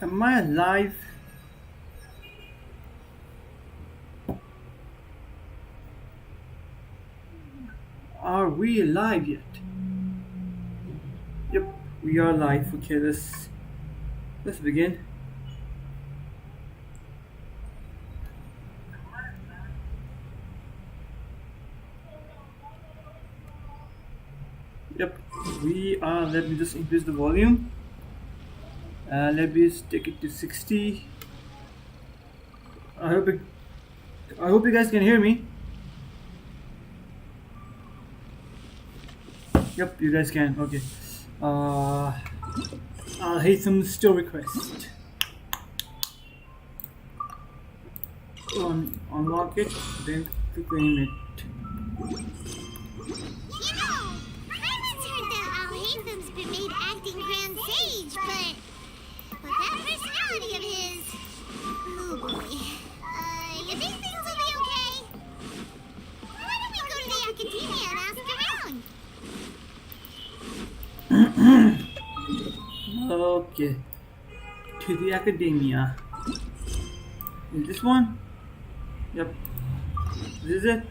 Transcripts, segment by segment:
Am I alive? Are we alive yet? Yep, we are live. Okay, let's begin. Yep, we are. Let me just increase the volume. Let me just take it to 60. I hope it, I hope you guys can hear me. Yep, you guys can. Okay. Alhaitham story quest. Unlock it, then claim it. You know, I once heard that Alhaitham's been made acting Grand Sage, but that personality of his, oh boy. You think things will be okay? Why don't we go to the academia and ask around? Okay. To the academia. Is this one? Yep. This is it.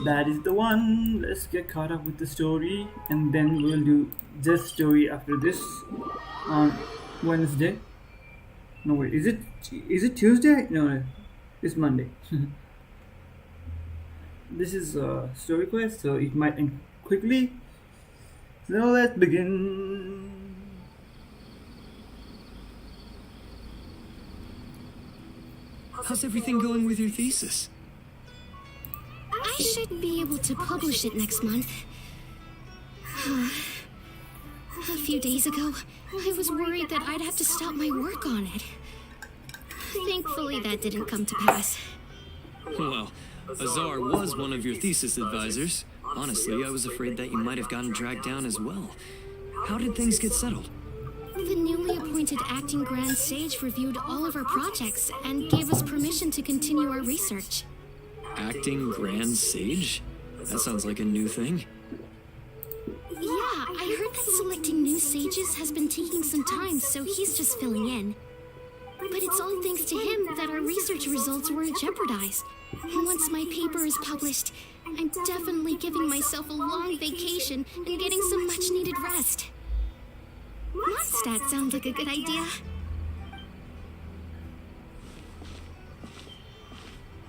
That is the one. Let's get caught up with the story, and then we'll do this story after this on Wednesday. No wait, is it Tuesday? No, it's Monday. This is a story quest, so it might end quickly. So let's begin. How's everything going with your thesis? I should be able to publish it next month. A few days ago, I was worried that I'd have to stop my work on it. Thankfully, that didn't come to pass. Well, Azar was one of your thesis advisors. Honestly, I was afraid that you might have gotten dragged down as well. How did things get settled? The newly appointed acting Grand Sage reviewed all of our projects and gave us permission to continue our research. Acting Grand Sage? That sounds like a new thing. Yeah, I heard that selecting new sages has been taking some time, so he's just filling in. But it's all thanks to him that our research results weren't jeopardized. Once my paper is published, I'm definitely giving myself a long vacation and getting some much-needed rest. Mondstadt sounds like a good idea.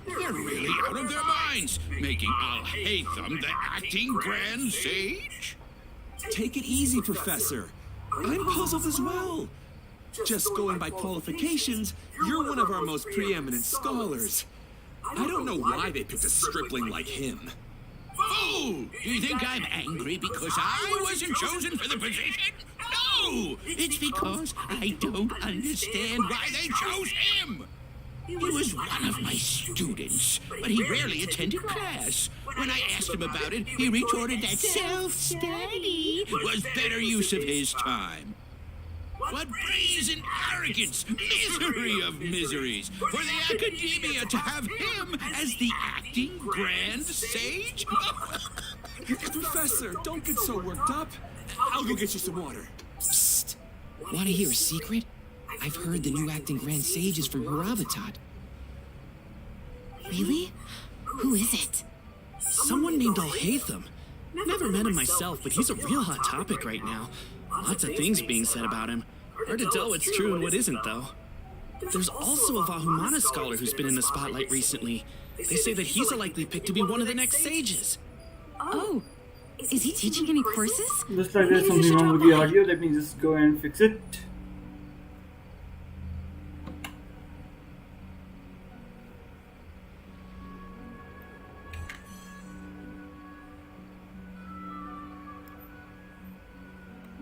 They're really out of their minds, making Alhaitham the acting Grand Sage? Take it easy, Professor. I'm puzzled as well. Just going by qualifications, you're one of our most preeminent scholars. I don't know why they picked a stripling like him. Oh, you think I'm angry because I wasn't chosen for the position? No! It's because I don't understand why they chose him! He was one of my students, but he rarely attended class. When I asked him about it, he retorted that self-study was better use of his time. What brazen arrogance, misery of miseries, for the academia to have him as the acting Grand Sage? Professor, don't get so worked up. I'll go get you some water. Psst. Want to hear a secret? I've heard the new acting Grand Sage is from Haravatat. Really? Who is it? Someone named Alhaitham. Never met him myself, but he's a real hot topic right now. Lots of things being said about him. Hard to tell what's true and what isn't, though. There's also a Vahumana scholar who's been in the spotlight recently. They say that he's a likely pick to be one of the next sages. Oh, is he teaching any courses? Looks like there's something wrong with the audio. Let me just go and fix it.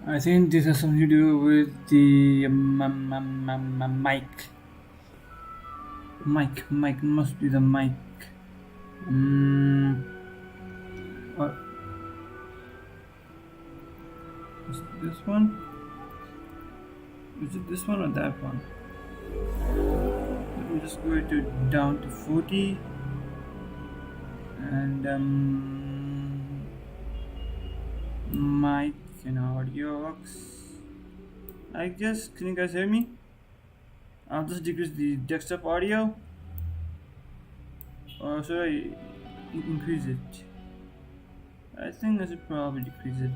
I think this has something to do with the mic. Mic must be the mic. What? Is it this one? Is it this one or that one? Let me just go down to 40 and mic and audio. I guess, can you guys hear me? I'll just decrease the desktop audio. Or should I increase it? I think I should probably decrease it.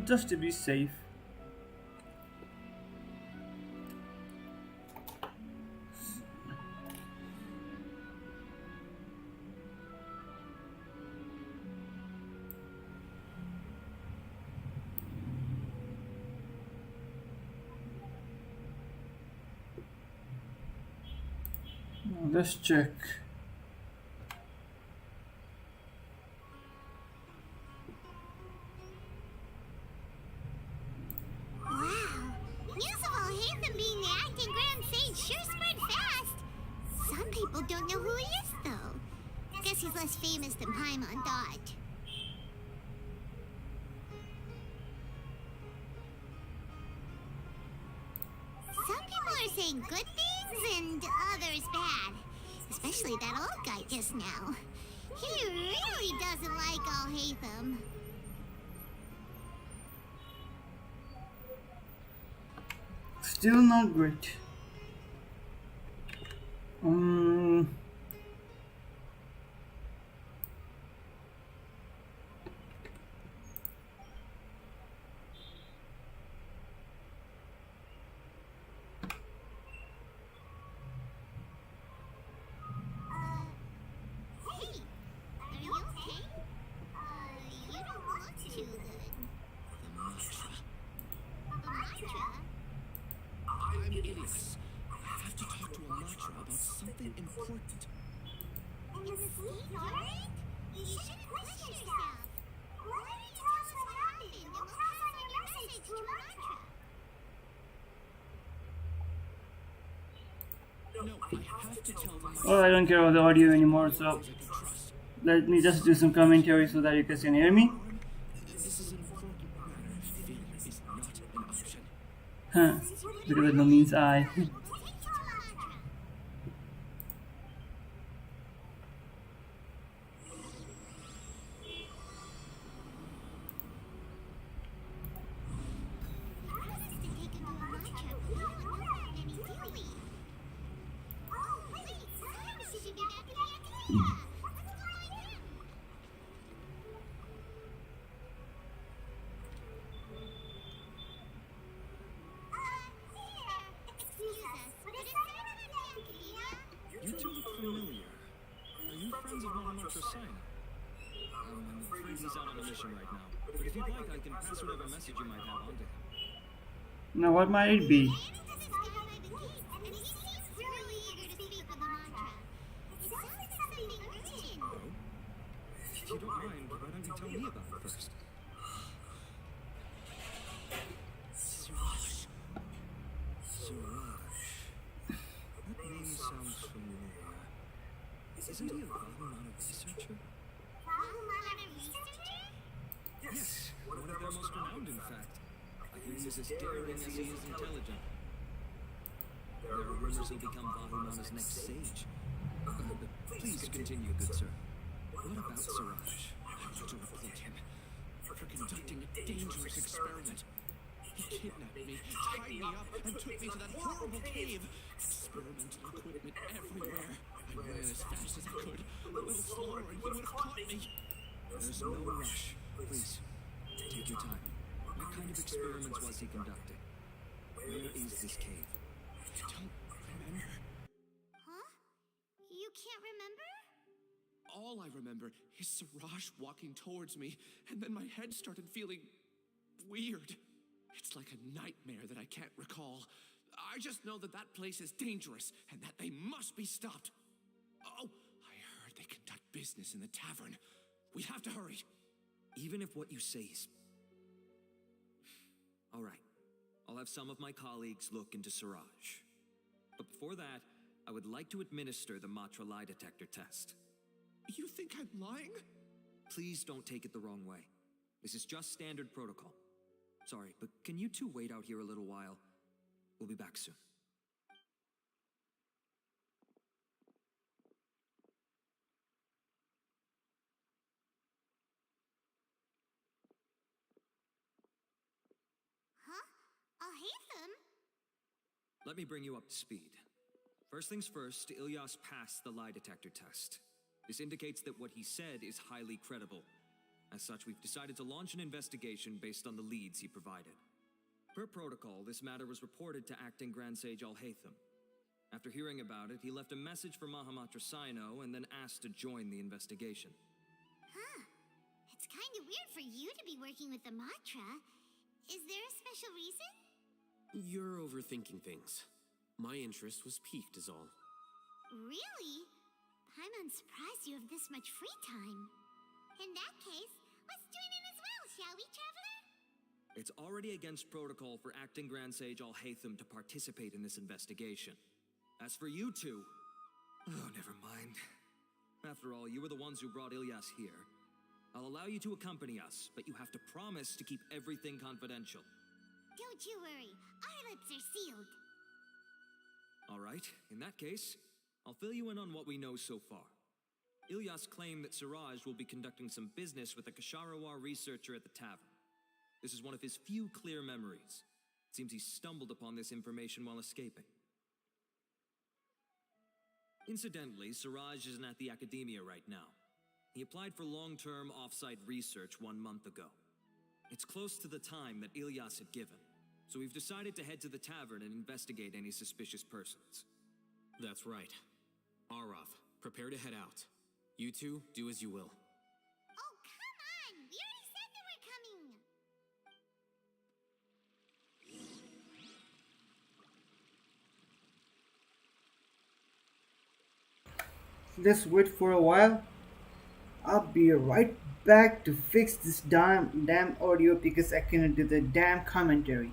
Just to be safe. Now let's check. Wow. News of Alhaitham being the acting Grand Sage sure spread fast. Some people don't know who he is, though. Guess he's less famous than Paimon thought. Some people are saying good things and others bad. Especially that old guy just now. He really doesn't like Alhaitham. Still not great. Hey, are you okay? You don't look too good. The mantra. A mantra? I'm idiots. I have to talk to a mantra about something important. In the sleep, alright? You shouldn't question yourself. Why don't you tell us what happened and we'll pass on your message to a mantra? No, I have to tell them. Well, I don't care about the audio anymore, so I can trust. let me just do some commentary so that you guys can hear me. This is an important matter. Failure is not an option. Huh. Look at the Lumine's eye. We'll take you to a mantra. Promise to take him to a mantra, but we don't know that many, do we? Oh, wait, Cyrus should be back in the academia. Let's go find him. Here. Excuse us, but is Cyrus in the academia? You two look familiar. Are you friends of Mahamatra Sen? I'm afraid he's out on a mission right now. But if you'd like, I can pass whatever message you might have on to him. Now, what might it be? Annie doesn't stand by the gate, and he seems really eager to speak with the mantra. It sounds like something urgent. Oh? If you don't mind, why don't you tell me about it first? Suraj. Suraj. That name sounds familiar. Isn't he a Vahumana researcher? Vahumana researcher? Yes, one of their most renowned, in fact. I hear he's as daring as he is intelligent. There are rumors he'll become Vahumana's next sage. But please continue, good sir. What about Suraj? I want to report him for conducting a dangerous experiment. He kidnapped me, tied me up, and took me to that horrible cave. Experimental equipment everywhere. I ran as fast as I could, a little slower, and he would have caught me. There's no rush. Please, take your time. What kind of experiments was he conducting? Where is this cave? I don't remember. Huh? You can't remember? All I remember is Suraj walking towards me, and then my head started feeling weird. It's like a nightmare that I can't recall. I just know that that place is dangerous and that they must be stopped. Oh, I heard they conduct business in the tavern. We have to hurry. Even if what you say is... All right. I'll have some of my colleagues look into Suraj. But before that, I would like to administer the Matra lie detector test. You think I'm lying? Please don't take it the wrong way. This is just standard protocol. Sorry, but can you two wait out here a little while? We'll be back soon. Huh? Alhaitham? let me bring you up to speed. First things first, Ilyas passed the lie detector test. This indicates that what he said is highly credible. As such, we've decided to launch an investigation based on the leads he provided. Per protocol, this matter was reported to Acting Grand Sage Alhaitham. After hearing about it, he left a message for Mahamatra Sino and then asked to join the investigation. Huh. It's kind of weird for you to be working with the Matra. Is there a special reason? You're overthinking things. My interest was piqued is all. Really? I'm unsurprised you have this much free time. In that case, let's join in as well, shall we, Traveler? It's already against protocol for Acting Grand Sage Alhaitham to participate in this investigation. As for you two... Oh, never mind. After all, you were the ones who brought Ilyas here. I'll allow you to accompany us, but you have to promise to keep everything confidential. Don't you worry. Our lips are sealed. All right, in that case, I'll fill you in on what we know so far. Ilyas claimed that Siraj will be conducting some business with a Kasharawar researcher at the tavern. This is one of his few clear memories. It seems he stumbled upon this information while escaping. Incidentally, Siraj isn't at the academia right now. He applied for long-term off-site research 1 month ago. It's close to the time that Ilyas had given, so we've decided to head to the tavern and investigate any suspicious persons. That's right. Arav, prepare to head out. You two, do as you will. Oh, come on! We already said that we're coming! Just wait for a while. I'll be right back to fix this damn audio because I cannot do the damn commentary.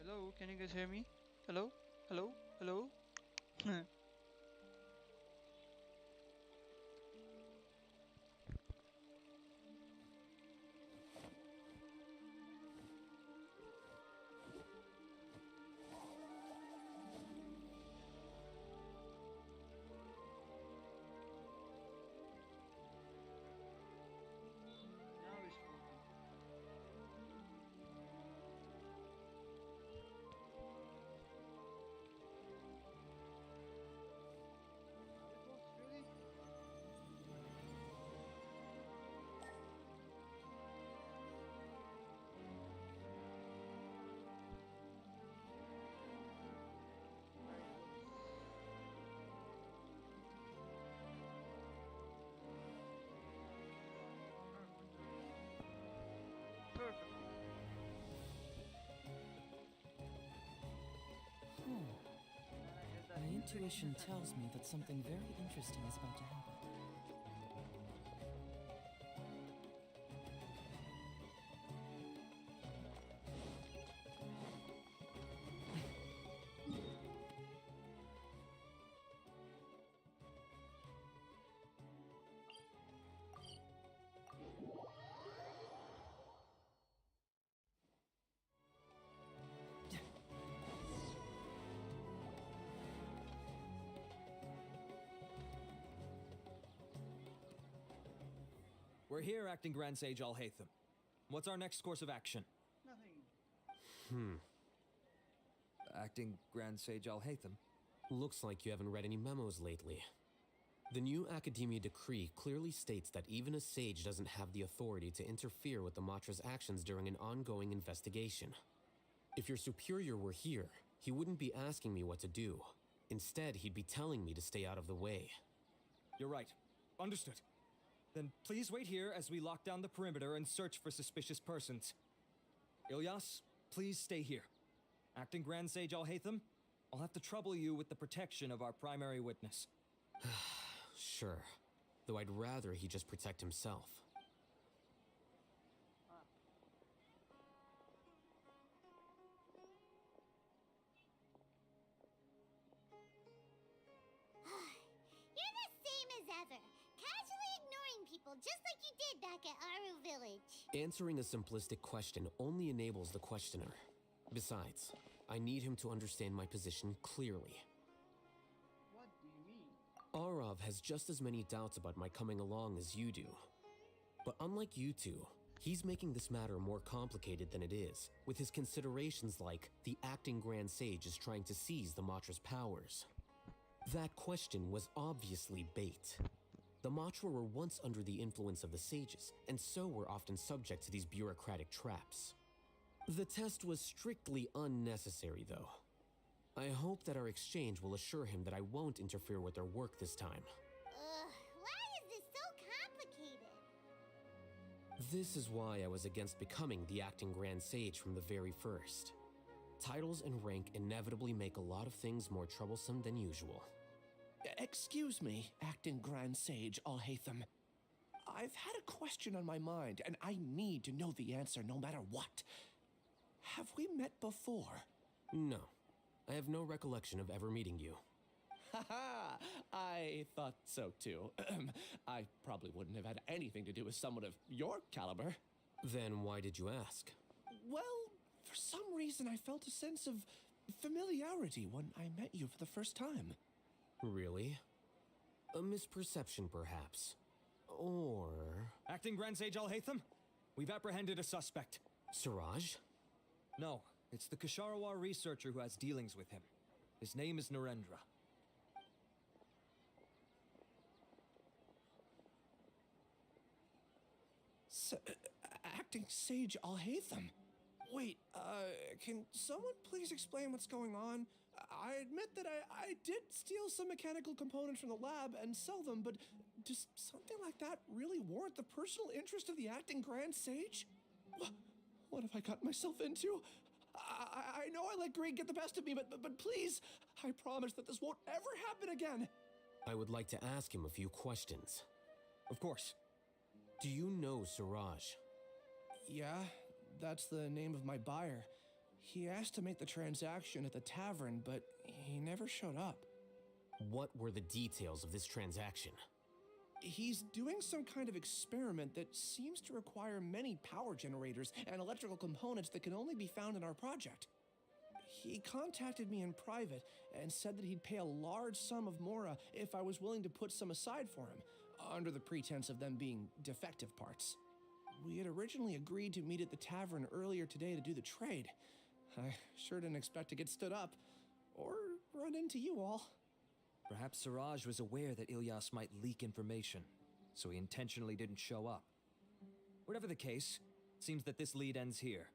Hello, can you guys hear me? Hello? Hello? Hello? Now it's working. It works really? Perfect. My intuition tells me that something very interesting is about to happen. We're here, Acting Grand Sage Alhaitham. What's our next course of action? Nothing. Acting Grand Sage Alhaitham? Looks like you haven't read any memos lately. The new Academia decree clearly states that even a sage doesn't have the authority to interfere with the Matra's actions during an ongoing investigation. If your superior were here, he wouldn't be asking me what to do. Instead, he'd be telling me to stay out of the way. You're right. Understood. Then please wait here as we lock down the perimeter and search for suspicious persons. Ilyas, please stay here. Acting Grand Sage Alhaitham, I'll have to trouble you with the protection of our primary witness. Sure. though I'd rather he just protect himself. You're the same as ever, casually ignoring people just like you did back at Aru Village. Answering a simplistic question only enables the questioner. Besides, I need him to understand my position clearly. What do you mean? Arav has just as many doubts about my coming along as you do. But unlike you two, he's making this matter more complicated than it is, with his considerations like the acting Grand Sage is trying to seize the Matra's powers. That question was obviously bait. The Matra were once under the influence of the sages, and so were often subject to these bureaucratic traps. The test was strictly unnecessary, though. I hope that our exchange will assure him that I won't interfere with their work this time. Why is this so complicated? This is why I was against becoming the acting Grand Sage from the very first. Titles and rank inevitably make a lot of things more troublesome than usual. Excuse me, acting Grand Sage Alhaitham. I've had a question on my mind, and I need to know the answer no matter what. Have we met before? No. I have no recollection of ever meeting you. Haha, I thought so too. I probably wouldn't have had anything to do with someone of your caliber. Then why did you ask? Well, for some reason I felt a sense of familiarity when I met you for the first time. Really? A misperception, perhaps. Or... Acting Grand Sage Alhaitham, we've apprehended a suspect. Siraj? No, it's the Kasharawar researcher who has dealings with him. His name is Narendra. Acting Sage Alhaitham? Wait, can someone please explain what's going on? I admit that I did steal some mechanical components from the lab and sell them, but does something like that really warrant the personal interest of the acting Grand Sage? What have I gotten myself into? I know I let greed get the best of me, but please, I promise that this won't ever happen again. I would like to ask him a few questions. Of course. Do you know Siraj? Yeah, that's the name of my buyer. He asked to make the transaction at the tavern, but he never showed up. What were the details of this transaction? He's doing some kind of experiment that seems to require many power generators and electrical components that can only be found in our project. He contacted me in private and said that he'd pay a large sum of Mora if I was willing to put some aside for him, under the pretense of them being defective parts. We had originally agreed to meet at the tavern earlier today to do the trade. I sure didn't expect to get stood up, or run into you all. Perhaps Siraj was aware that Ilyas might leak information, so he intentionally didn't show up. Whatever the case, it seems that this lead ends here.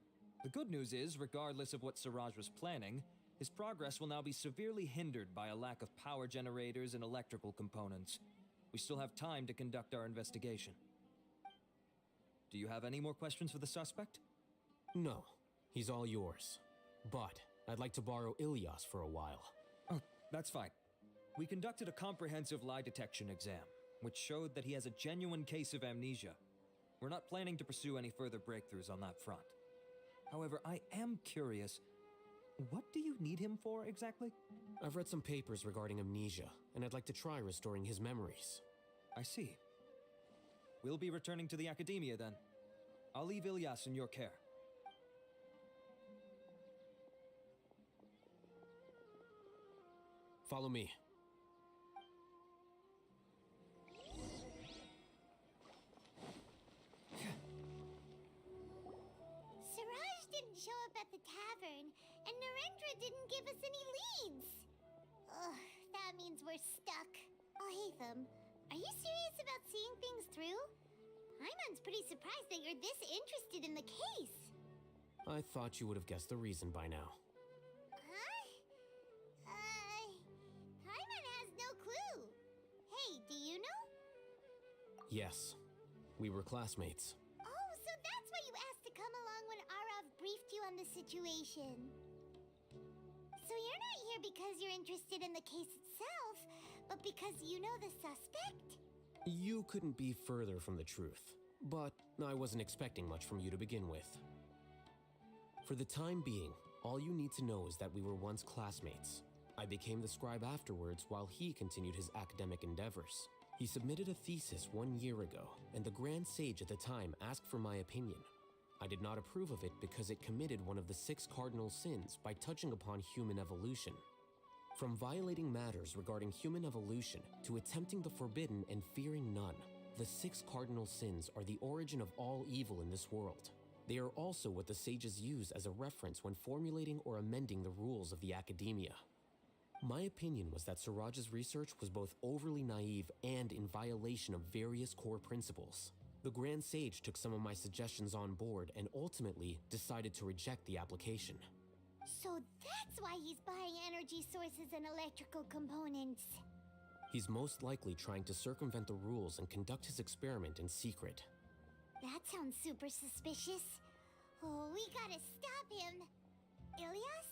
The good news is, regardless of what Siraj was planning, his progress will now be severely hindered by a lack of power generators and electrical components. We still have time to conduct our investigation. Do you have any more questions for the suspect? No, he's all yours. But I'd like to borrow Ilyas for a while. Oh, that's fine. We conducted a comprehensive lie detection exam, which showed that he has a genuine case of amnesia. We're not planning to pursue any further breakthroughs on that front. However, I am curious, what do you need him for exactly? I've read some papers regarding amnesia, and I'd like to try restoring his memories. I see. We'll be returning to the Academia then. I'll leave Ilyas in your care. Follow me. Siraj didn't show up at the tavern, and Narendra didn't give us any leads. Ugh, that means we're stuck. Alhaitham, are you serious about seeing things through? Paimon's pretty surprised that you're this interested in the case. I thought you would have guessed the reason by now. Paimon has no clue. Hey, do you know? Yes, we were classmates. Oh, so that's why you asked to come along when Arav briefed you on the situation. So you're not here because you're interested in the case itself, but because you know the suspect? You couldn't be further from the truth, but I wasn't expecting much from you to begin with. For the time being, all you need to know is that we were once classmates. I became the scribe afterwards while he continued his academic endeavors. He submitted a thesis 1 year ago, and the Grand Sage at the time asked for my opinion. I did not approve of it because it committed one of the 6 cardinal sins by touching upon human evolution. From violating matters regarding human evolution to attempting the forbidden and fearing none, the 6 cardinal sins are the origin of all evil in this world. They are also what the sages use as a reference when formulating or amending the rules of the academia. My opinion was that Suraj's research was both overly naive and in violation of various core principles. The Grand Sage took some of my suggestions on board and ultimately decided to reject the application. So that's why he's buying energy sources and electrical components. He's most likely trying to circumvent the rules and conduct his experiment in secret. That sounds super suspicious. Oh, we gotta stop him. Ilias,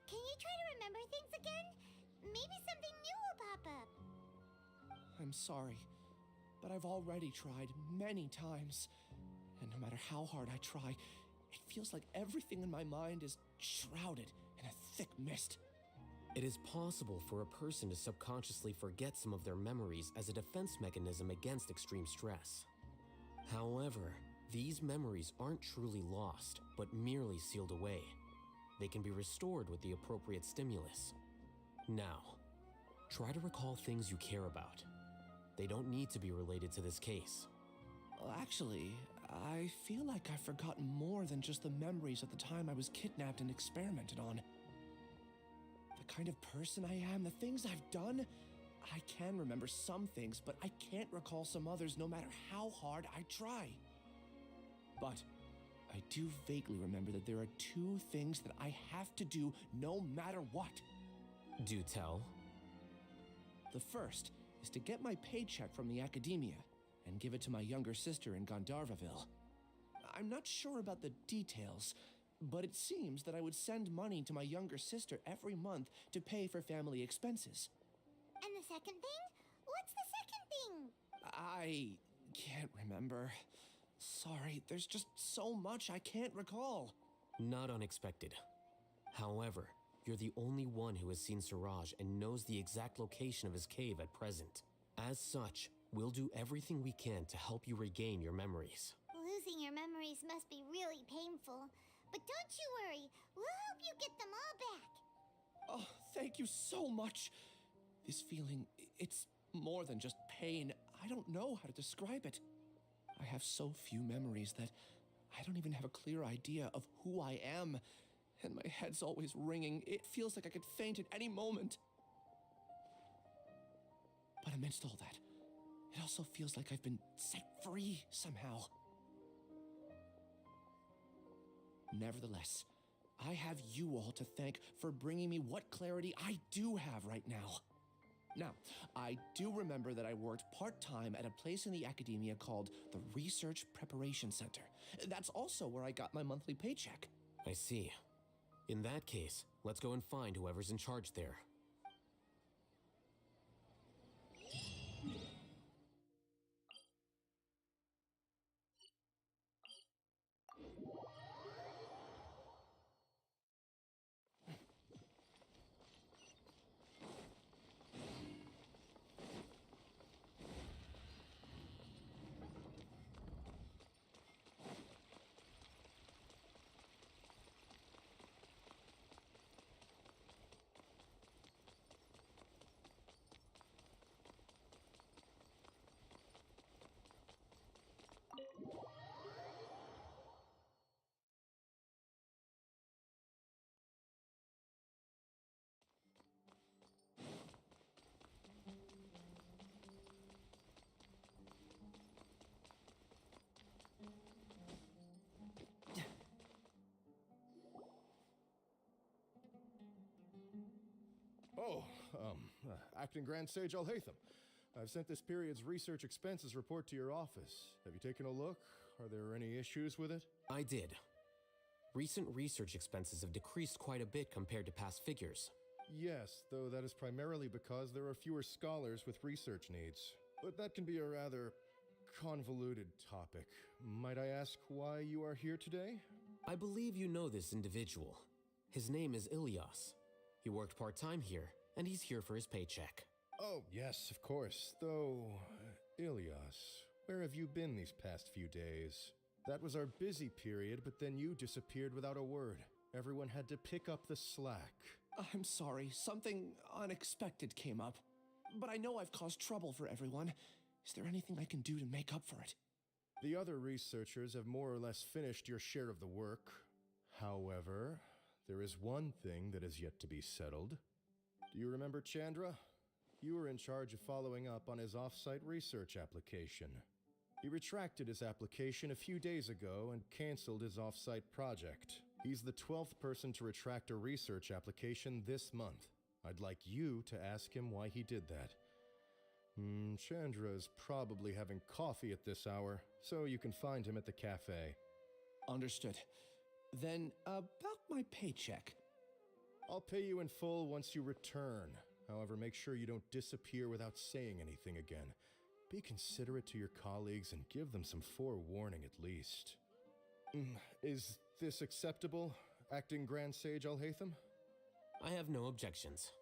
can you try to remember things again? Maybe something new will pop up. I'm sorry, but I've already tried many times. And no matter how hard I try, it feels like everything in my mind is shrouded in a thick mist. It is possible for a person to subconsciously forget some of their memories as a defense mechanism against extreme stress. However, these memories aren't truly lost, but merely sealed away. They can be restored with the appropriate stimulus. Now, try to recall things you care about. They don't need to be related to this case. Well, actually, I feel like I've forgotten more than just the memories of the time I was kidnapped and experimented on. The kind of person I am, the things I've done, I can remember some things, but I can't recall some others no matter how hard I try. But I do vaguely remember that there are 2 things that I have to do no matter what. Do tell. The first is to get my paycheck from the academia and give it to my younger sister in Gandharvaville. I'm not sure about the details, but it seems that I would send money to my younger sister every month to pay for family expenses. And the second thing? What's the second thing? I can't remember. Sorry, there's just so much I can't recall. Not unexpected. However, you're the only one who has seen Suraj and knows the exact location of his cave at present. As such, we'll do everything we can to help you regain your memories. Losing your memories must be really painful. But don't you worry, we'll help you get them all back. Oh, thank you so much. This feeling, it's more than just pain. I don't know how to describe it. I have so few memories that I don't even have a clear idea of who I am. And my head's always ringing. It feels like I could faint at any moment. But amidst all that, it also feels like I've been set free somehow. Nevertheless, I have you all to thank for bringing me what clarity I do have right now. Now, I do remember that I worked part-time at a place in the academia called the Research Preparation Center. That's also where I got my monthly paycheck. I see. In that case, let's go and find whoever's in charge there. Oh, Acting Grand Sage Alhaitham. I've sent this period's research expenses report to your office. Have you taken a look? Are there any issues with it? I did. Recent research expenses have decreased quite a bit compared to past figures. Yes, though that is primarily because there are fewer scholars with research needs. But that can be a rather convoluted topic. Might I ask why you are here today? I believe you know this individual. His name is Ilyas. He worked part-time here, and he's here for his paycheck. Oh, yes, of course. Though, Ilyas, where have you been these past few days? That was our busy period, but then you disappeared without a word. Everyone had to pick up the slack. I'm sorry, something unexpected came up. But I know I've caused trouble for everyone. Is there anything I can do to make up for it? The other researchers have more or less finished your share of the work. However, there is one thing that is yet to be settled. Do you remember Chandra? You were in charge of following up on his off-site research application. He retracted his application a few days ago and canceled his off-site project. He's the 12th person to retract a research application this month. I'd like you to ask him why he did that. Chandra is probably having coffee at this hour, so you can find him at the cafe. Understood. Then, about my paycheck. I'll pay you in full once you return. However, make sure you don't disappear without saying anything again. Be considerate to your colleagues and give them some forewarning at least. Is this acceptable, Acting Grand Sage Alhaitham? I have no objections.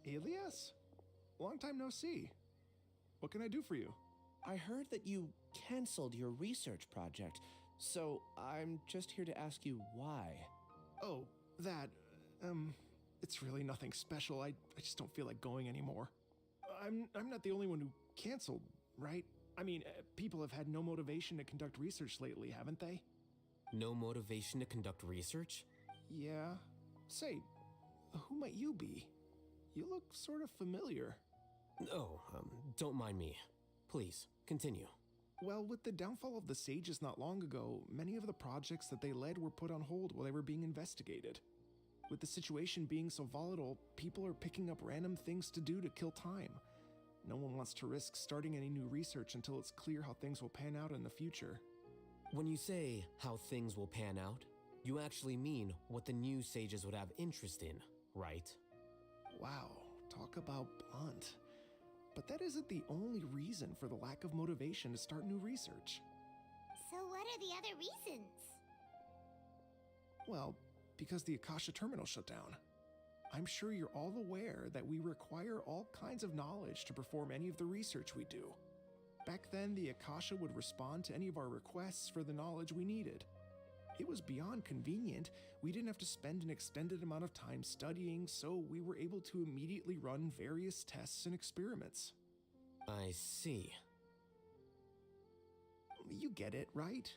Ilyas? Long time no see. What can I do for you? I heard that you canceled your research project, so I'm just here to ask you why. Oh, that, it's really nothing special. I just don't feel like going anymore. I'm not the only one who canceled, right? I mean, people have had no motivation to conduct research lately, haven't they? No motivation to conduct research? Yeah. Say, who might you be? You look sort of familiar. Oh, don't mind me. Please, continue. Well, with the downfall of the Sages not long ago, many of the projects that they led were put on hold while they were being investigated. With the situation being so volatile, people are picking up random things to do to kill time. No one wants to risk starting any new research until it's clear how things will pan out in the future. When you say how things will pan out, you actually mean what the new Sages would have interest in, right? Wow, talk about blunt. But that isn't the only reason for the lack of motivation to start new research. So what are the other reasons? Well, because the Akasha terminal shut down. I'm sure you're all aware that we require all kinds of knowledge to perform any of the research we do. Back then, the Akasha would respond to any of our requests for the knowledge we needed. It was beyond convenient. We didn't have to spend an extended amount of time studying, so we were able to immediately run various tests and experiments. I see. You get it, right?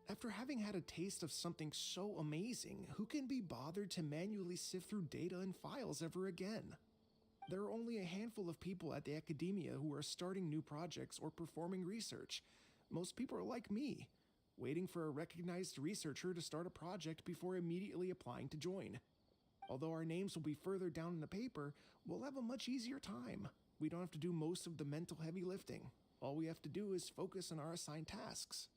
After having had a taste of something so amazing, who can be bothered to manually sift through data and files ever again? There are only a handful of people at the academia who are starting new projects or performing research. Most people are like me, waiting for a recognized researcher to start a project before immediately applying to join. Although our names will be further down in the paper, we'll have a much easier time. We don't have to do most of the mental heavy lifting. All we have to do is focus on our assigned tasks.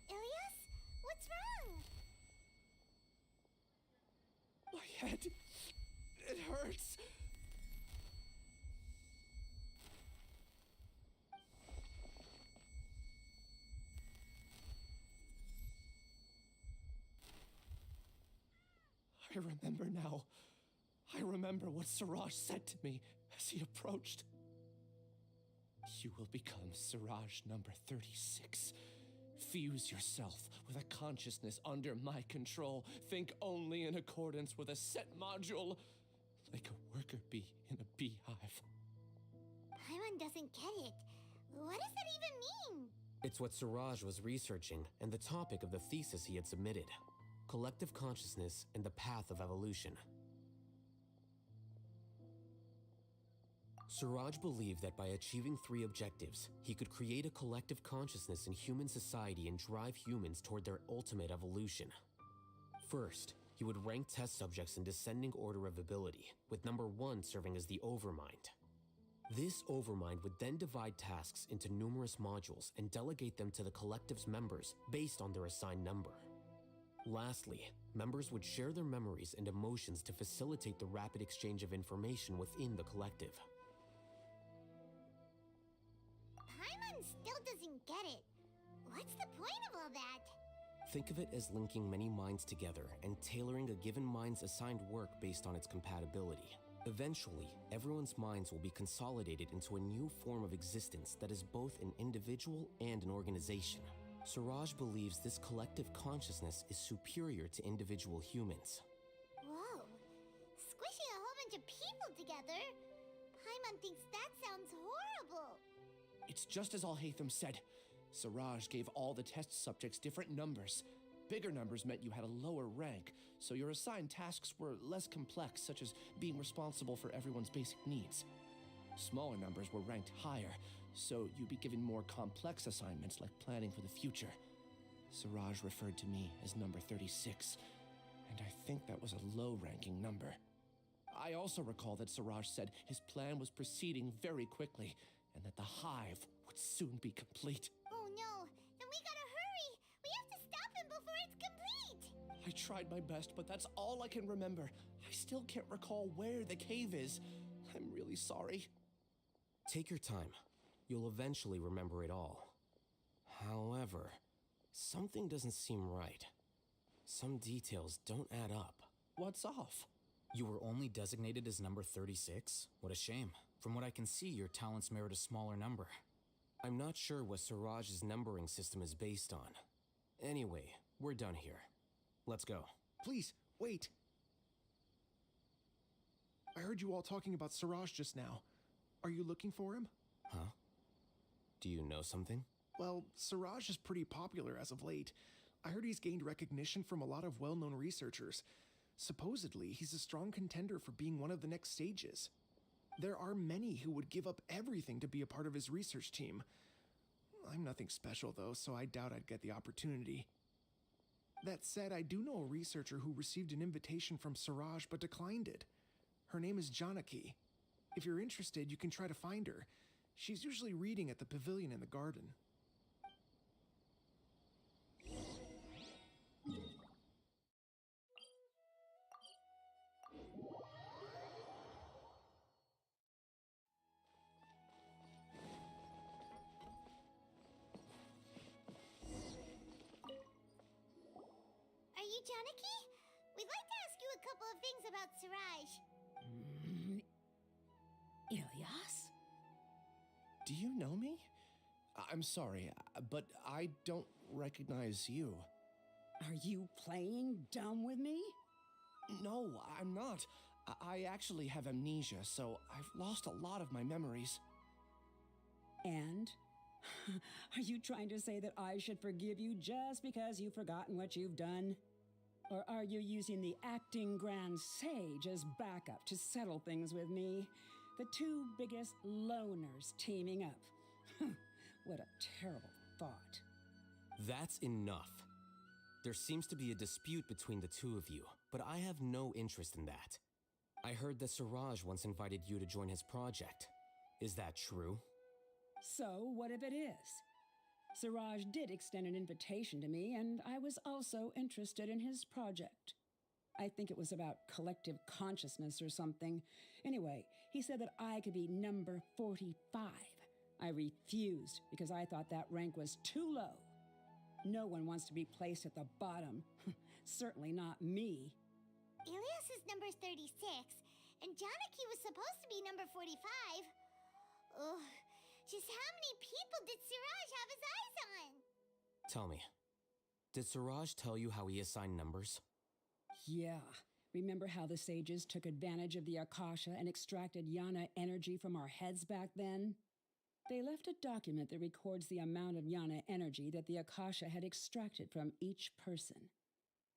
Ilyas? What's wrong? My head, it hurts. I remember now. I remember what Siraj said to me as he approached. You will become Siraj number 36. Fuse yourself with a consciousness under my control. Think only in accordance with a set module, like a worker bee in a beehive. Paimon doesn't get it. What does that even mean? It's what Suraj was researching and the topic of the thesis he had submitted. Collective consciousness and the path of evolution. Suraj believed that by achieving 3 objectives, he could create a collective consciousness in human society and drive humans toward their ultimate evolution. First, he would rank test subjects in descending order of ability, with number 1 serving as the overmind. This overmind would then divide tasks into numerous modules and delegate them to the collective's members based on their assigned number. Lastly, members would share their memories and emotions to facilitate the rapid exchange of information within the collective. Paimon still doesn't get it. What's the point of all that? Think of it as linking many minds together and tailoring a given mind's assigned work based on its compatibility. Eventually, everyone's minds will be consolidated into a new form of existence that is both an individual and an organization. Suraj believes this collective consciousness is superior to individual humans. Whoa. Squishing a whole bunch of people together? Paimon thinks that sounds horrible. It's just as Alhaitham said. Suraj gave all the test subjects different numbers. Bigger numbers meant you had a lower rank, so your assigned tasks were less complex, such as being responsible for everyone's basic needs. Smaller numbers were ranked higher, so you'd be given more complex assignments like planning for the future. Suraj referred to me as number 36, and I think that was a low-ranking number. I also recall that Suraj said his plan was proceeding very quickly, and that the hive would soon be complete. Oh no, then we gotta hurry! We have to stop him before it's complete! I tried my best, but that's all I can remember. I still can't recall where the cave is. I'm really sorry. Take your time. You'll eventually remember it all. However, something doesn't seem right. Some details don't add up. What's off? You were only designated as number 36? What a shame. From what I can see, your talents merit a smaller number. I'm not sure what Suraj's numbering system is based on. Anyway, we're done here. Let's go. Please, wait. I heard you all talking about Suraj just now. Are you looking for him? Huh? Do you know something? Well, Suraj is pretty popular as of late. I heard he's gained recognition from a lot of well-known researchers. Supposedly, he's a strong contender for being one of the next sages. There are many who would give up everything to be a part of his research team. I'm nothing special, though, so I doubt I'd get the opportunity. That said, I do know a researcher who received an invitation from Suraj but declined it. Her name is Janaki. If you're interested, you can try to find her. She's usually reading at the pavilion in the garden. Are you Janaki? We'd like to ask you a couple of things about Suraj. Ilyas? Do you know me? I'm sorry, but I don't recognize you. Are you playing dumb with me? No, I'm not. I actually have amnesia, so I've lost a lot of my memories. And? Are you trying to say that I should forgive you just because you've forgotten what you've done? Or are you using the acting Grand Sage as backup to settle things with me? The two biggest loners teaming up. What a terrible thought. That's enough. There seems to be a dispute between the two of you, but I have no interest in that. I heard that Suraj once invited you to join his project. Is that true? So, what if it is? Suraj did extend an invitation to me, and I was also interested in his project. I think it was about collective consciousness or something. Anyway, he said that I could be number 45. I refused because I thought that rank was too low. No one wants to be placed at the bottom. Certainly not me. Ilyas is number 36, and Janaki was supposed to be number 45. Ugh, just how many people did Suraj have his eyes on? Tell me, did Suraj tell you how he assigned numbers? Yeah. Remember how the sages took advantage of the Akasha and extracted Yana energy from our heads back then? They left a document that records the amount of Yana energy that the Akasha had extracted from each person.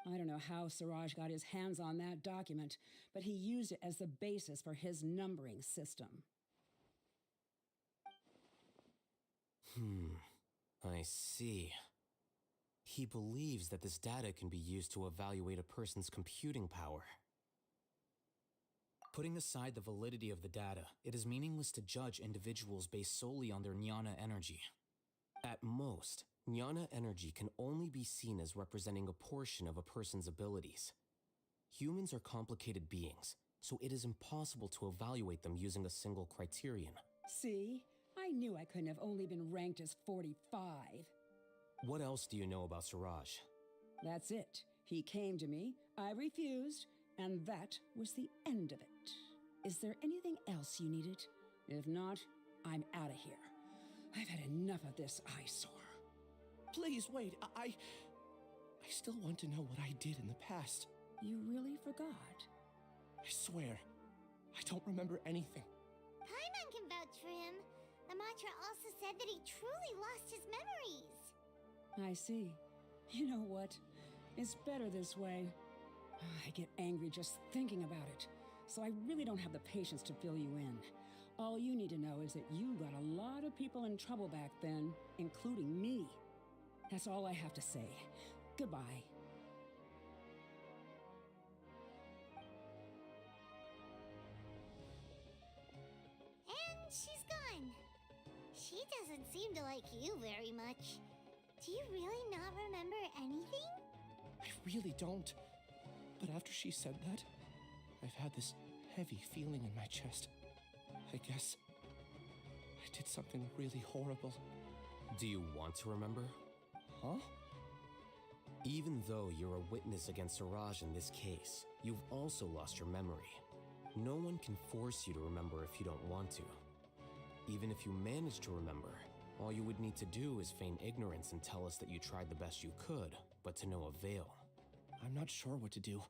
I don't know how Siraj got his hands on that document, but he used it as the basis for his numbering system. I see. He believes that this data can be used to evaluate a person's computing power. Putting aside the validity of the data, it is meaningless to judge individuals based solely on their jnana energy. At most, jnana energy can only be seen as representing a portion of a person's abilities. Humans are complicated beings, so it is impossible to evaluate them using a single criterion. See? I knew I couldn't have only been ranked as 45. What else do you know about Siraj? That's it. He came to me, I refused, and that was the end of it. Is there anything else you needed? If not, I'm out of here. I've had enough of this eyesore. Please wait. I still want to know what I did in the past. You really forgot? I swear, I don't remember anything. Paimon can vouch for him. The mantra also said that he truly lost his memories. I see. You know what? It's better this way. I get angry just thinking about it, so I really don't have the patience to fill you in. All you need to know is that you got a lot of people in trouble back then, including me. That's all I have to say. Goodbye. And she's gone. She doesn't seem to like you very much. Do you really not remember anything? I really don't. But after she said that, I've had this heavy feeling in my chest. I guess I did something really horrible. Do you want to remember? Huh? Even though you're a witness against Siraj in this case, you've also lost your memory. No one can force you to remember if you don't want to. Even if you manage to remember, all you would need to do is feign ignorance and tell us that you tried the best you could, but to no avail. I'm not sure what to do.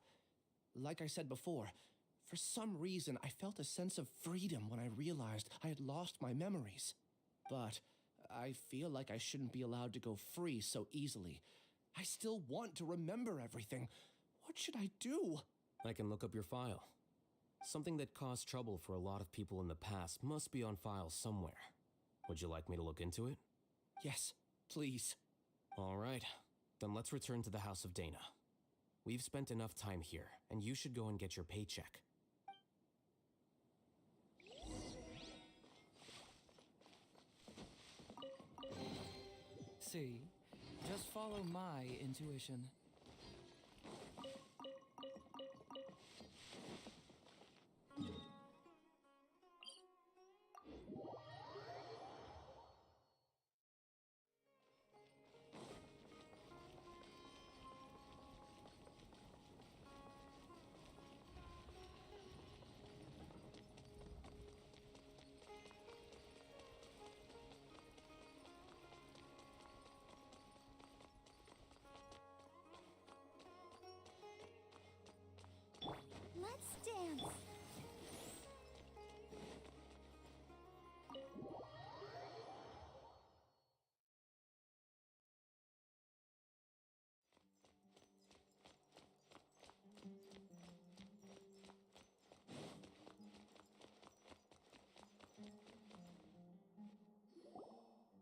Like I said before, for some reason I felt a sense of freedom when I realized I had lost my memories. But I feel like I shouldn't be allowed to go free so easily. I still want to remember everything. What should I do? I can look up your file. Something that caused trouble for a lot of people in the past must be on file somewhere. Would you like me to look into it? Yes, please. All right, then let's return to the House of Dana. We've spent enough time here, and you should go and get your paycheck. See, just follow my intuition. Let's dance.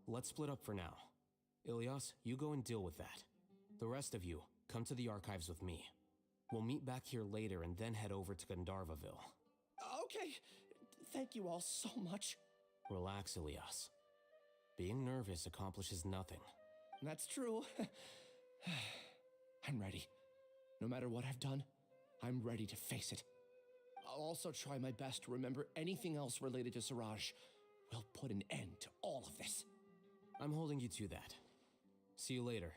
Let's split up for now. Ilyas, you go and deal with that. The rest of you, come to the archives with me. We'll meet back here later and then head over to Gandharvaville. Okay. Thank you all so much. Relax, Ilyas. Being nervous accomplishes nothing. That's true. I'm ready. No matter what I've done, I'm ready to face it. I'll also try my best to remember anything else related to Siraj. We'll put an end to all of this. I'm holding you to that. See you later.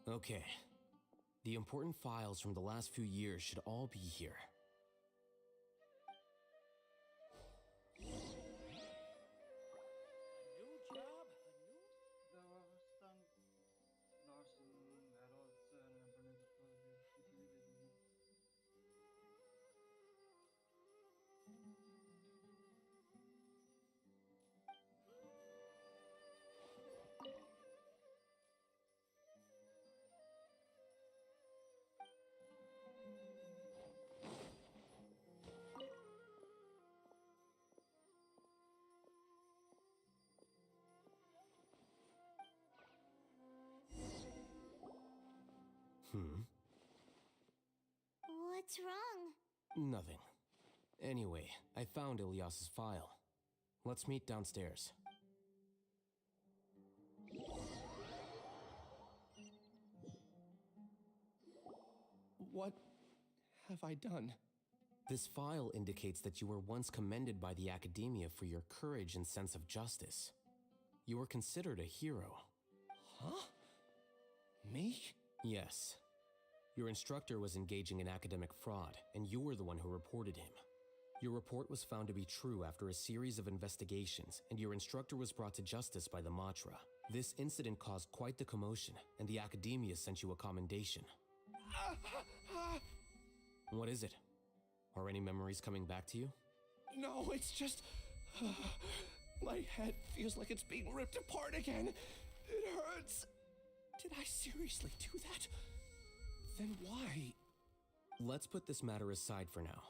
Okay. The important files from the last few years should all be here. What's wrong? Nothing. Anyway, I found Ilyas's file. Let's meet downstairs. What have I done? This file indicates that you were once commended by the Academia for your courage and sense of justice. You were considered a hero. Huh? Me? Yes. Your instructor was engaging in academic fraud, and you were the one who reported him. Your report was found to be true after a series of investigations, and your instructor was brought to justice by the Matra. This incident caused quite the commotion, and the Academia sent you a commendation. What is it? Are any memories coming back to you? No, it's just... my head feels like it's being ripped apart again. It hurts. Did I seriously do that? Then why? Let's put this matter aside for now.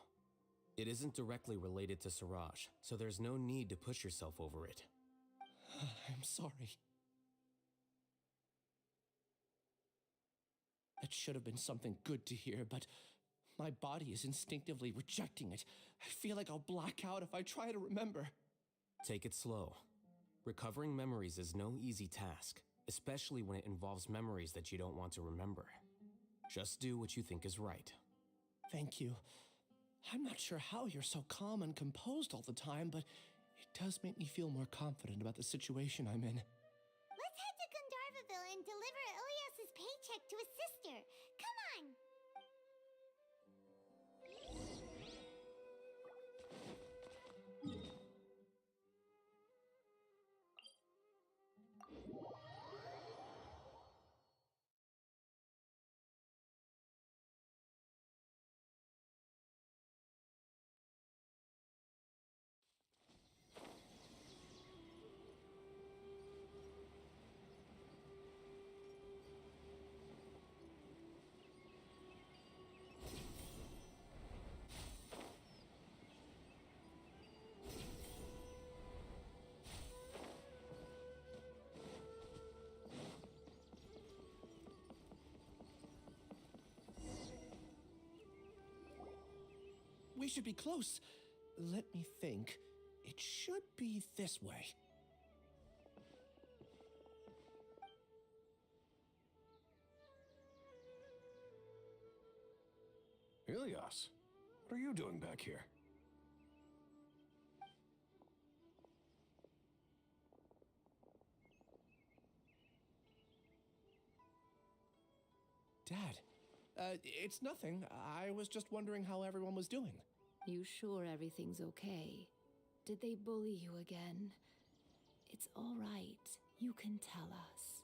It isn't directly related to Siraj, so there's no need to push yourself over it. I'm sorry. That should have been something good to hear, but my body is instinctively rejecting it. I feel like I'll black out if I try to remember. Take it slow. Recovering memories is no easy task, especially when it involves memories that you don't want to remember. Just do what you think is right. Thank you. I'm not sure how you're so calm and composed all the time, but it does make me feel more confident about the situation I'm in. Let's head to Gandharvaville and deliver Ilyas's paycheck to his sister. Come on! We should be close. Let me think. It should be this way. Ilyas, what are you doing back here? Dad, it's nothing. I was just wondering how everyone was doing. You sure everything's okay? Did they bully you again? It's all right. You can tell us.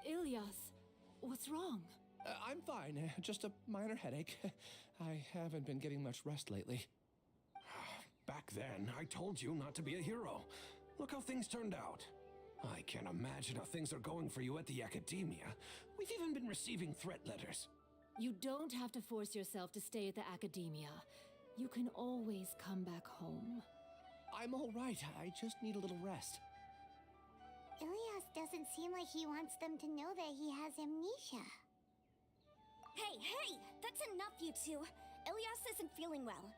Ilyas, what's wrong? I'm fine. Just a minor headache. I haven't been getting much rest lately. Back then, I told you not to be a hero. Look how things turned out. I can't imagine how things are going for you at the Academia. We've even been receiving threat letters. You don't have to force yourself to stay at the Academia. You can always come back home. I'm all right. I just need a little rest. Ilyas doesn't seem like he wants them to know that he has amnesia. Hey! That's enough, you two! Ilyas isn't feeling well.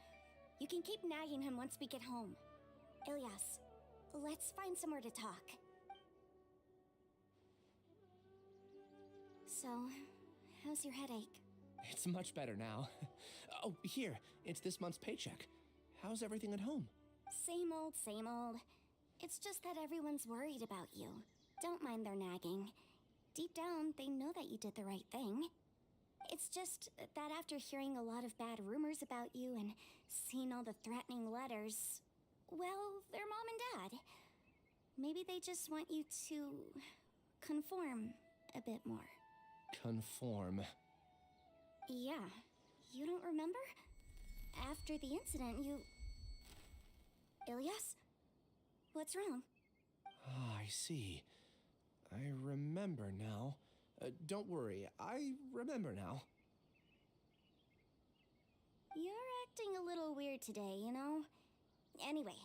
You can keep nagging him once we get home. Ilyas, let's find somewhere to talk. So, how's your headache? It's much better now. Oh, here. It's this month's paycheck. How's everything at home? Same old, same old. It's just that everyone's worried about you. Don't mind their nagging. deep down, they know that you did the right thing. It's just that after hearing a lot of bad rumors about you and seeing all the threatening letters, well, they're mom and dad. Maybe they just want you to conform a bit more. Conform. Yeah, you don't remember? After the incident, you... Ilyas? What's wrong? Ah, I see. I remember now. Don't worry, I remember now. You're acting a little weird today, you know? Anyway,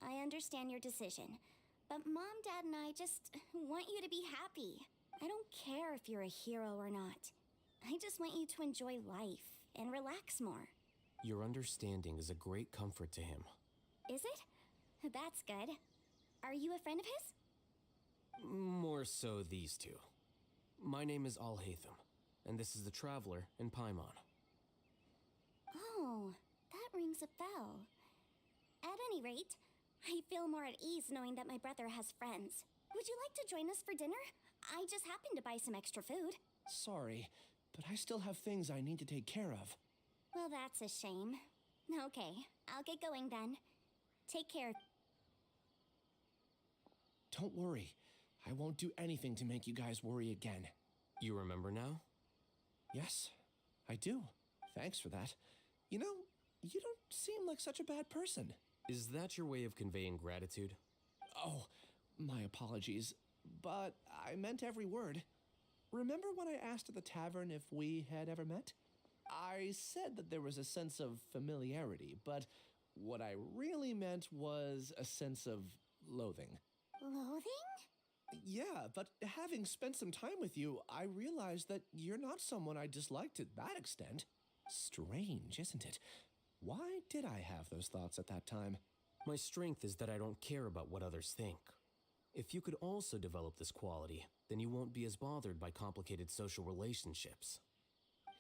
I understand your decision. But Mom, Dad, and I just want you to be happy. I don't care if you're a hero or not. I just want you to enjoy life and relax more. Your understanding is a great comfort to him. Is it? That's good. Are you a friend of his? More so these two. My name is Alhaitham, and this is the Traveler in Paimon. Oh, that rings a bell. At any rate, I feel more at ease knowing that my brother has friends. Would you like to join us for dinner? I just happened to buy some extra food. Sorry, but I still have things I need to take care of. Well, that's a shame. Okay, I'll get going then. Take care. Don't worry. I won't do anything to make you guys worry again. You remember now? Yes, I do. Thanks for that. You know, you don't seem like such a bad person. Is that your way of conveying gratitude? Oh, my apologies, but I meant every word. Remember when I asked at the tavern if we had ever met? I said that there was a sense of familiarity, but what I really meant was a sense of loathing. Loathing? Yeah, but having spent some time with you, I realized that you're not someone I dislike to that extent. Strange, isn't it? Why did I have those thoughts at that time? My strength is that I don't care about what others think. If you could also develop this quality, then you won't be as bothered by complicated social relationships.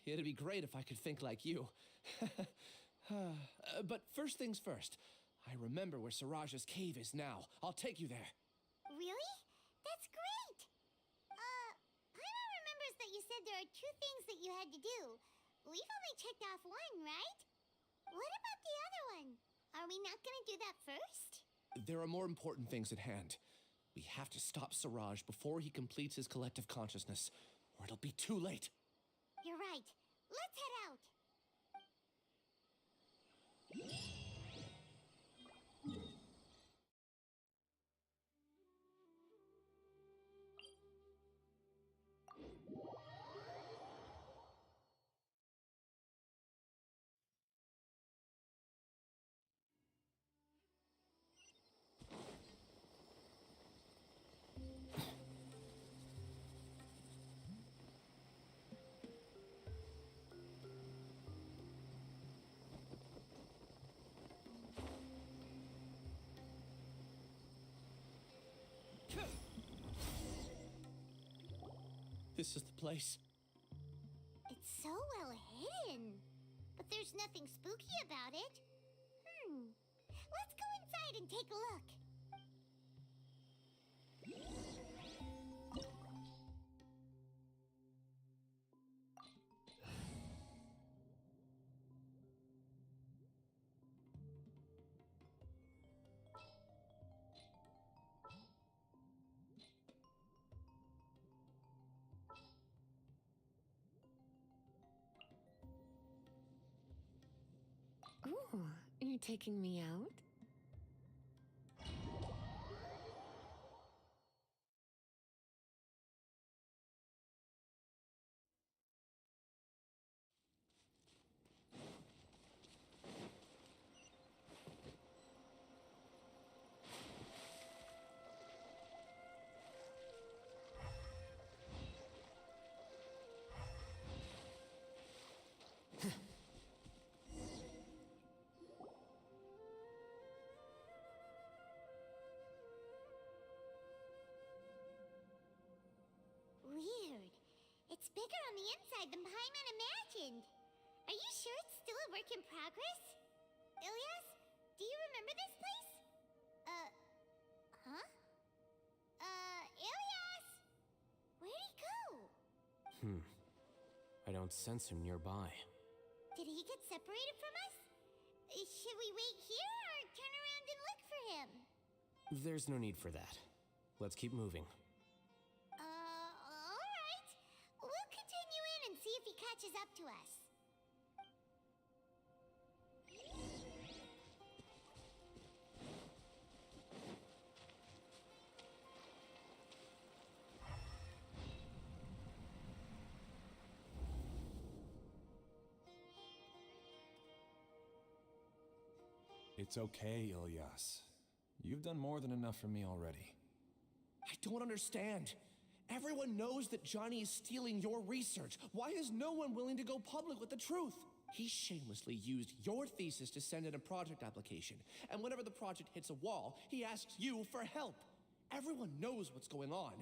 It'd be great if I could think like you. But first things first. I remember where Siraj's cave is now. I'll take you there. Really? That's great! Paimon remembers that you said there are 2 things that you had to do. We've only checked off 1, right? What about the other one? Are we not gonna do that first? There are more important things at hand. We have to stop Siraj before he completes his collective consciousness, or it'll be too late. You're right. Let's head out. This is the place. It's so well hidden. But there's nothing spooky about it. Let's go inside and take a look. Ooh, you're taking me out? Weird. It's bigger on the inside than Paimon imagined. Are you sure it's still a work in progress? Ilyas, do you remember this place? Huh? Ilyas! Where'd he go? I don't sense him nearby. Did he get separated from us? Should we wait here or turn around and look for him? There's no need for that. Let's keep moving. Alright. We'll continue in and see if he catches up to us. It's okay, Ilyas. You've done more than enough for me already. I don't understand. Everyone knows that Johnny is stealing your research. Why is no one willing to go public with the truth? He shamelessly used your thesis to send in a project application, and whenever the project hits a wall, he asks you for help. Everyone knows what's going on.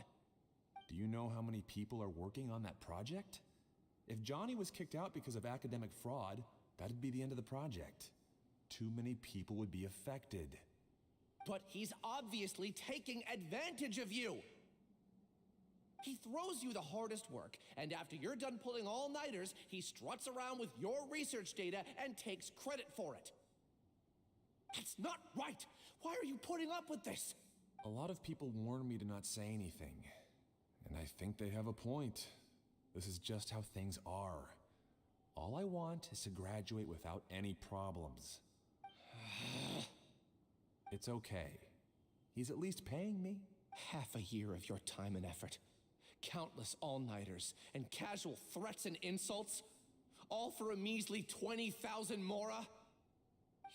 Do you know how many people are working on that project? If Johnny was kicked out because of academic fraud, that'd be the end of the project. Too many people would be affected. But he's obviously taking advantage of you! He throws you the hardest work, and after you're done pulling all-nighters, he struts around with your research data and takes credit for it. That's not right! Why are you putting up with this? A lot of people warn me to not say anything, and I think they have a point. This is just how things are. All I want is to graduate without any problems. It's okay. He's at least paying me. Half a year of your time and effort. Countless all-nighters and casual threats and insults. All for a measly 20,000 mora?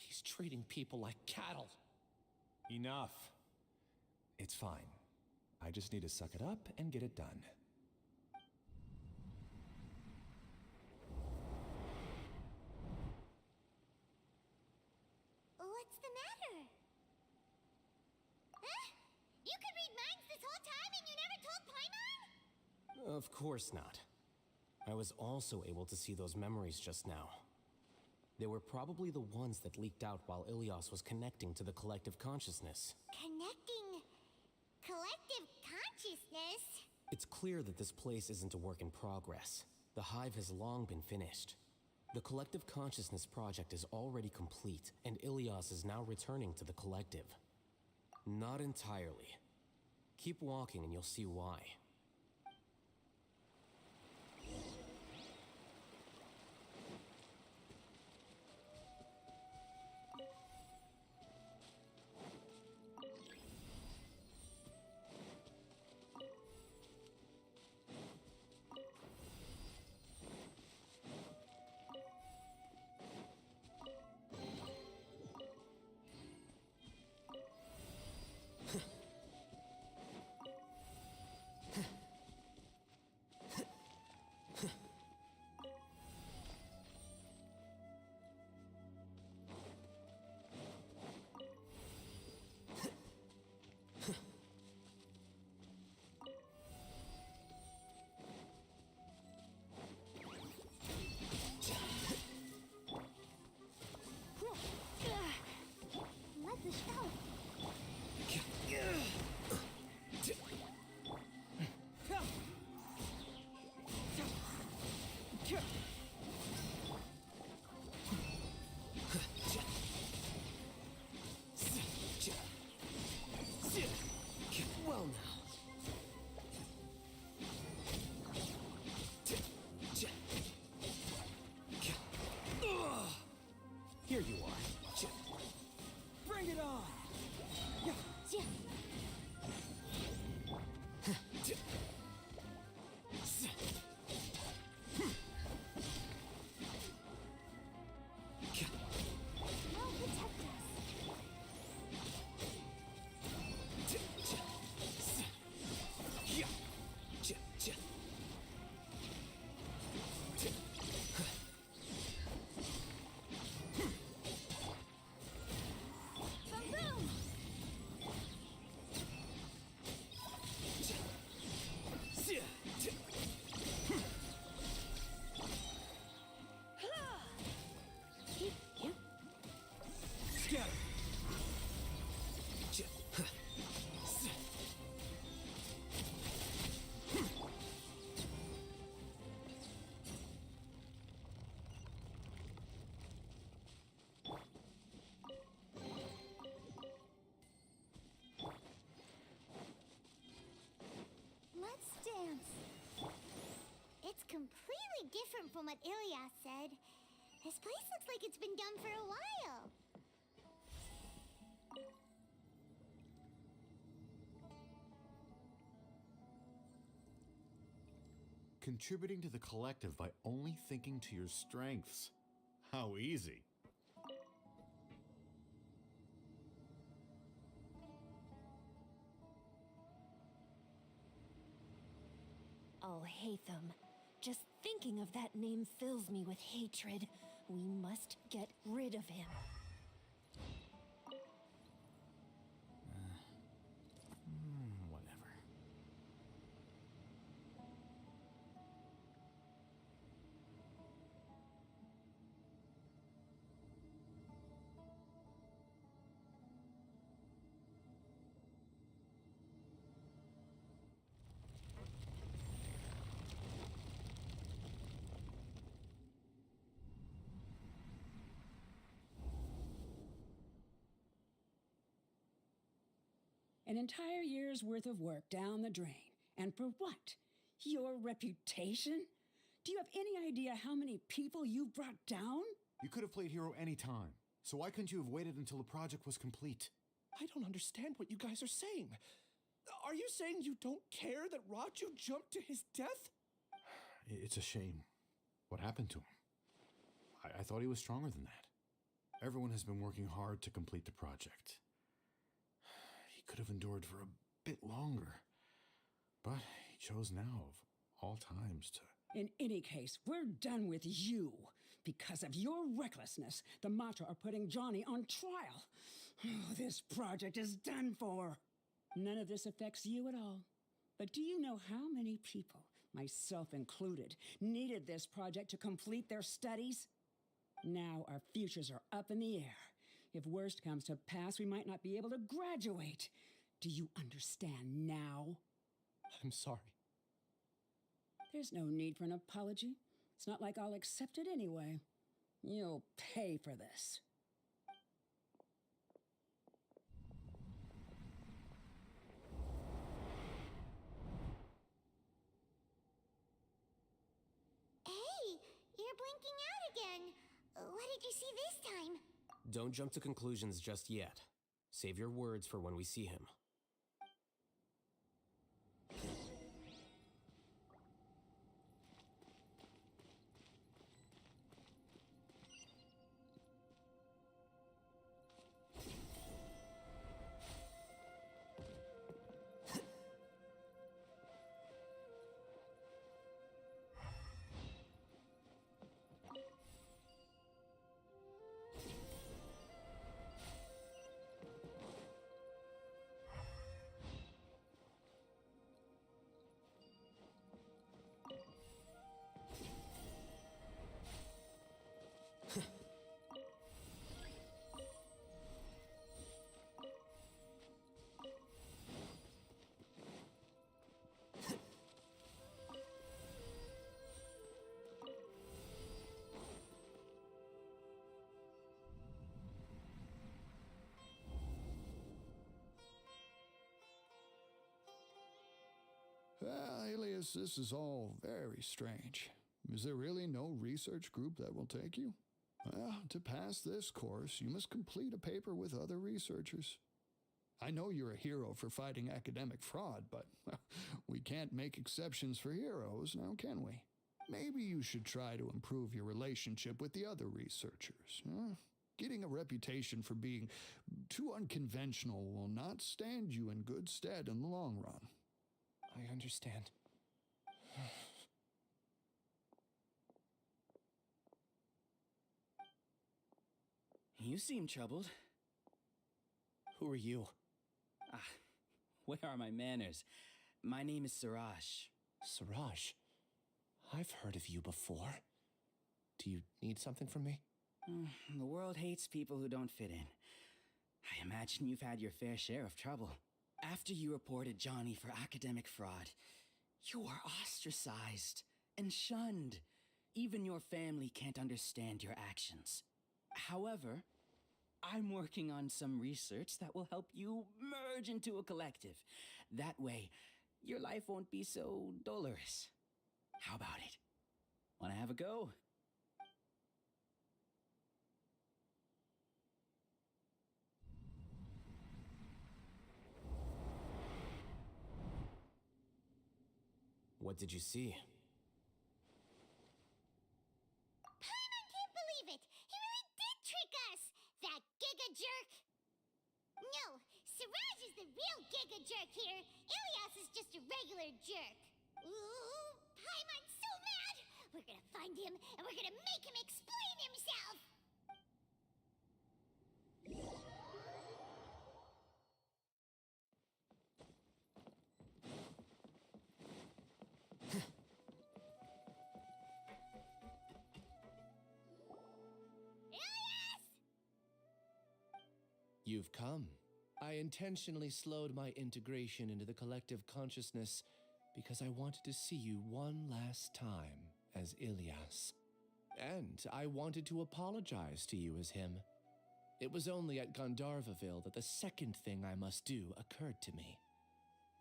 He's treating people like cattle. Enough. It's fine. I just need to suck it up and get it done. What's the matter? Huh? You could read minds this whole time and you never told Paimon? Of course not. I was also able to see those memories just now. They were probably the ones that leaked out while Ilyas was connecting to the collective consciousness. Connecting collective consciousness? It's clear that this place isn't a work in progress. The hive has long been finished. The collective consciousness project is already complete, and Ilyas is now returning to the collective. Not entirely. Keep walking and you'll see why. completely different from what Ilyas said. This place looks like it's been done for a while. Contributing to the collective by only thinking to your strengths. How easy. Alhaitham. Just thinking of that name fills me with hatred. We must get rid of him. Whatever. An entire year's worth of work down the drain. And for what? Your reputation? Do you have any idea how many people you brought down? You could have played hero any time. So why couldn't you have waited until the project was complete? I don't understand what you guys are saying. Are you saying you don't care that Raju jumped to his death? It's a shame. What happened to him? I thought he was stronger than that. Everyone has been working hard to complete the project. He could have endured for a bit longer. But he chose now, of all times, to... In any case, we're done with you. Because of your recklessness, the Matra are putting Johnny on trial. This project is done for. None of this affects you at all. But do you know how many people, myself included, needed this project to complete their studies? Now our futures are up in the air. If worst comes to pass, we might not be able to graduate. Do you understand now? I'm sorry. There's no need for an apology. It's not like I'll accept it anyway. You'll pay for this. Hey, you're blinking out again. What did you see this time? Don't jump to conclusions just yet. Save your words for when we see him. Alias, this is all very strange. Is there really no research group that will take you? Well, to pass this course, you must complete a paper with other researchers. I know you're a hero for fighting academic fraud, but well, we can't make exceptions for heroes, now can we? Maybe you should try to improve your relationship with the other researchers. Getting a reputation for being too unconventional will not stand you in good stead in the long run. I understand. You seem troubled. Who are you? Where are my manners? My name is Siraj. Siraj? I've heard of you before. Do you need something from me? The world hates people who don't fit in. I imagine you've had your fair share of trouble. After you reported Johnny for academic fraud, you were ostracized and shunned. Even your family can't understand your actions. However, I'm working on some research that will help you merge into a collective. That way, your life won't be so dolorous. How about it? Wanna have a go? What did you see? Paimon can't believe it! He really did trick us! That giga jerk! No, Siraj is the real giga jerk here. Ilias is just a regular jerk. Ooh, Paimon's so mad! We're gonna find him and we're gonna make him explain himself! You've come. I intentionally slowed my integration into the collective consciousness because I wanted to see you one last time as Ilias. And I wanted to apologize to you as him. It was only at Gandharvaville that the second thing I must do occurred to me.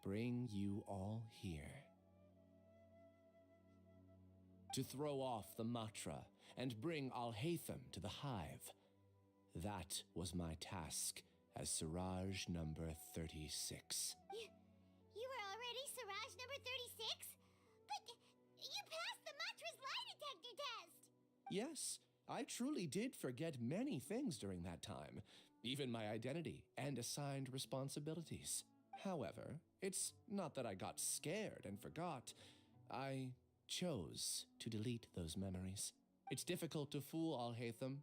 Bring you all here. To throw off the Matra and bring Alhaitham to the hive. That was my task as Siraj number 36. You were already Siraj number 36? But you passed the Matra's lie detector test! Yes, I truly did forget many things during that time, even my identity and assigned responsibilities. However, it's not that I got scared and forgot. I chose to delete those memories. It's difficult to fool Alhaitham,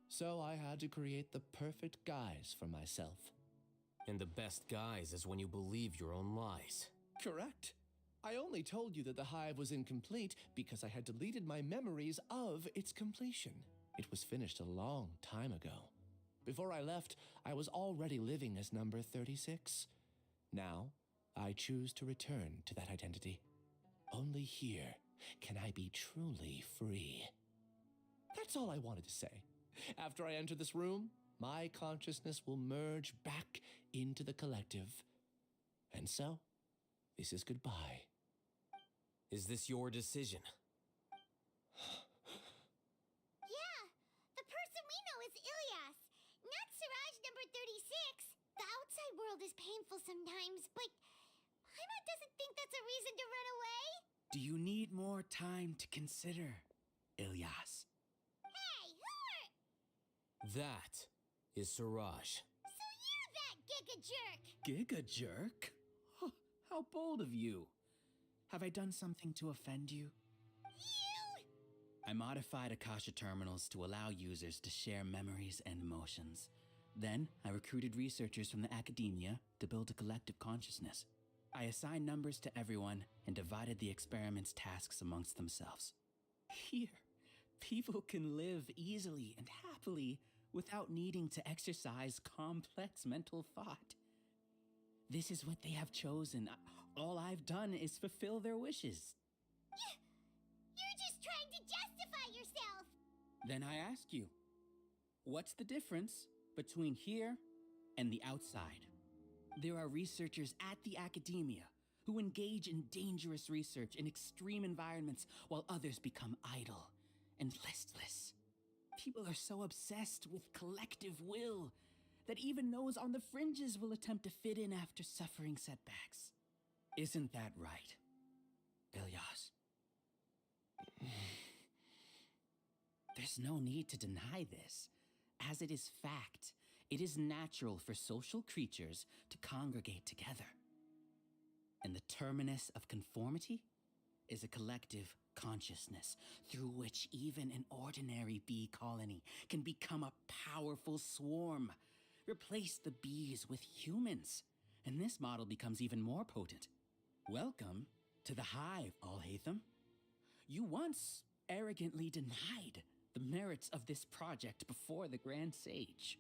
so I had to create the perfect guise for myself. And the best guise is when you believe your own lies. Correct. I only told you that the hive was incomplete because I had deleted my memories of its completion. It was finished a long time ago. Before I left, I was already living as number 36. Now, I choose to return to that identity. Only here can I be truly free. That's all I wanted to say. After I enter this room, my consciousness will merge back into the collective. And so, this is goodbye. Is this your decision? Yeah, the person we know is Ilias, not Siraj number 36. The outside world is painful sometimes, but Paimon doesn't think that's a reason to run away. Do you need more time to consider, Ilias? Hey, who are... That is Siraj. So you're that giga jerk! Giga jerk? Huh, how bold of you. Have I done something to offend you? You! I modified Akasha terminals to allow users to share memories and emotions. Then, I recruited researchers from the academia to build a collective consciousness. I assigned numbers to everyone and divided the experiment's tasks amongst themselves. Here, people can live easily and happily without needing to exercise complex mental thought. This is what they have chosen. All I've done is fulfill their wishes. You're just trying to justify yourself! Then I ask you, what's the difference between here and the outside? There are researchers at the academia who engage in dangerous research in extreme environments while others become idle and listless. People are so obsessed with collective will that even those on the fringes will attempt to fit in after suffering setbacks. Isn't that right, Ilias? There's no need to deny this, as it is fact. It is natural for social creatures to congregate together. And the terminus of conformity is a collective consciousness through which even an ordinary bee colony can become a powerful swarm. Replace the bees with humans, and this model becomes even more potent. Welcome to the hive, Alhaitham. You once arrogantly denied the merits of this project before the Grand Sage.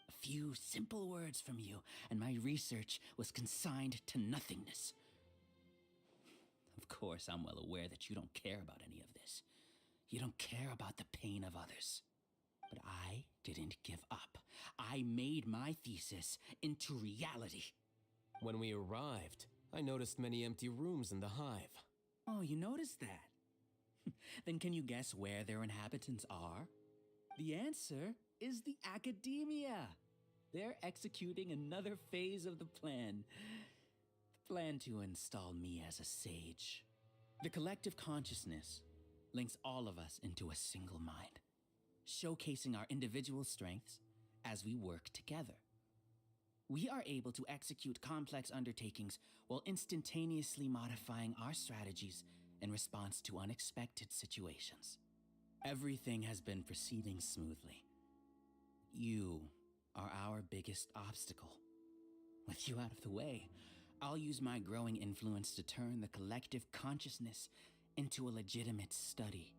A few simple words from you, and my research was consigned to nothingness. Of course, I'm well aware that you don't care about any of this. You don't care about the pain of others. But I didn't give up. I made my thesis into reality. When we arrived, I noticed many empty rooms in the hive. Oh, you noticed that? Then can you guess where their inhabitants are? The answer is the academia. They're executing another phase of the plan. The plan to install me as a sage. The collective consciousness links all of us into a single mind, showcasing our individual strengths as we work together. We are able to execute complex undertakings while instantaneously modifying our strategies in response to unexpected situations. Everything has been proceeding smoothly. You are our biggest obstacle. With you out of the way, I'll use my growing influence to turn the collective consciousness into a legitimate study.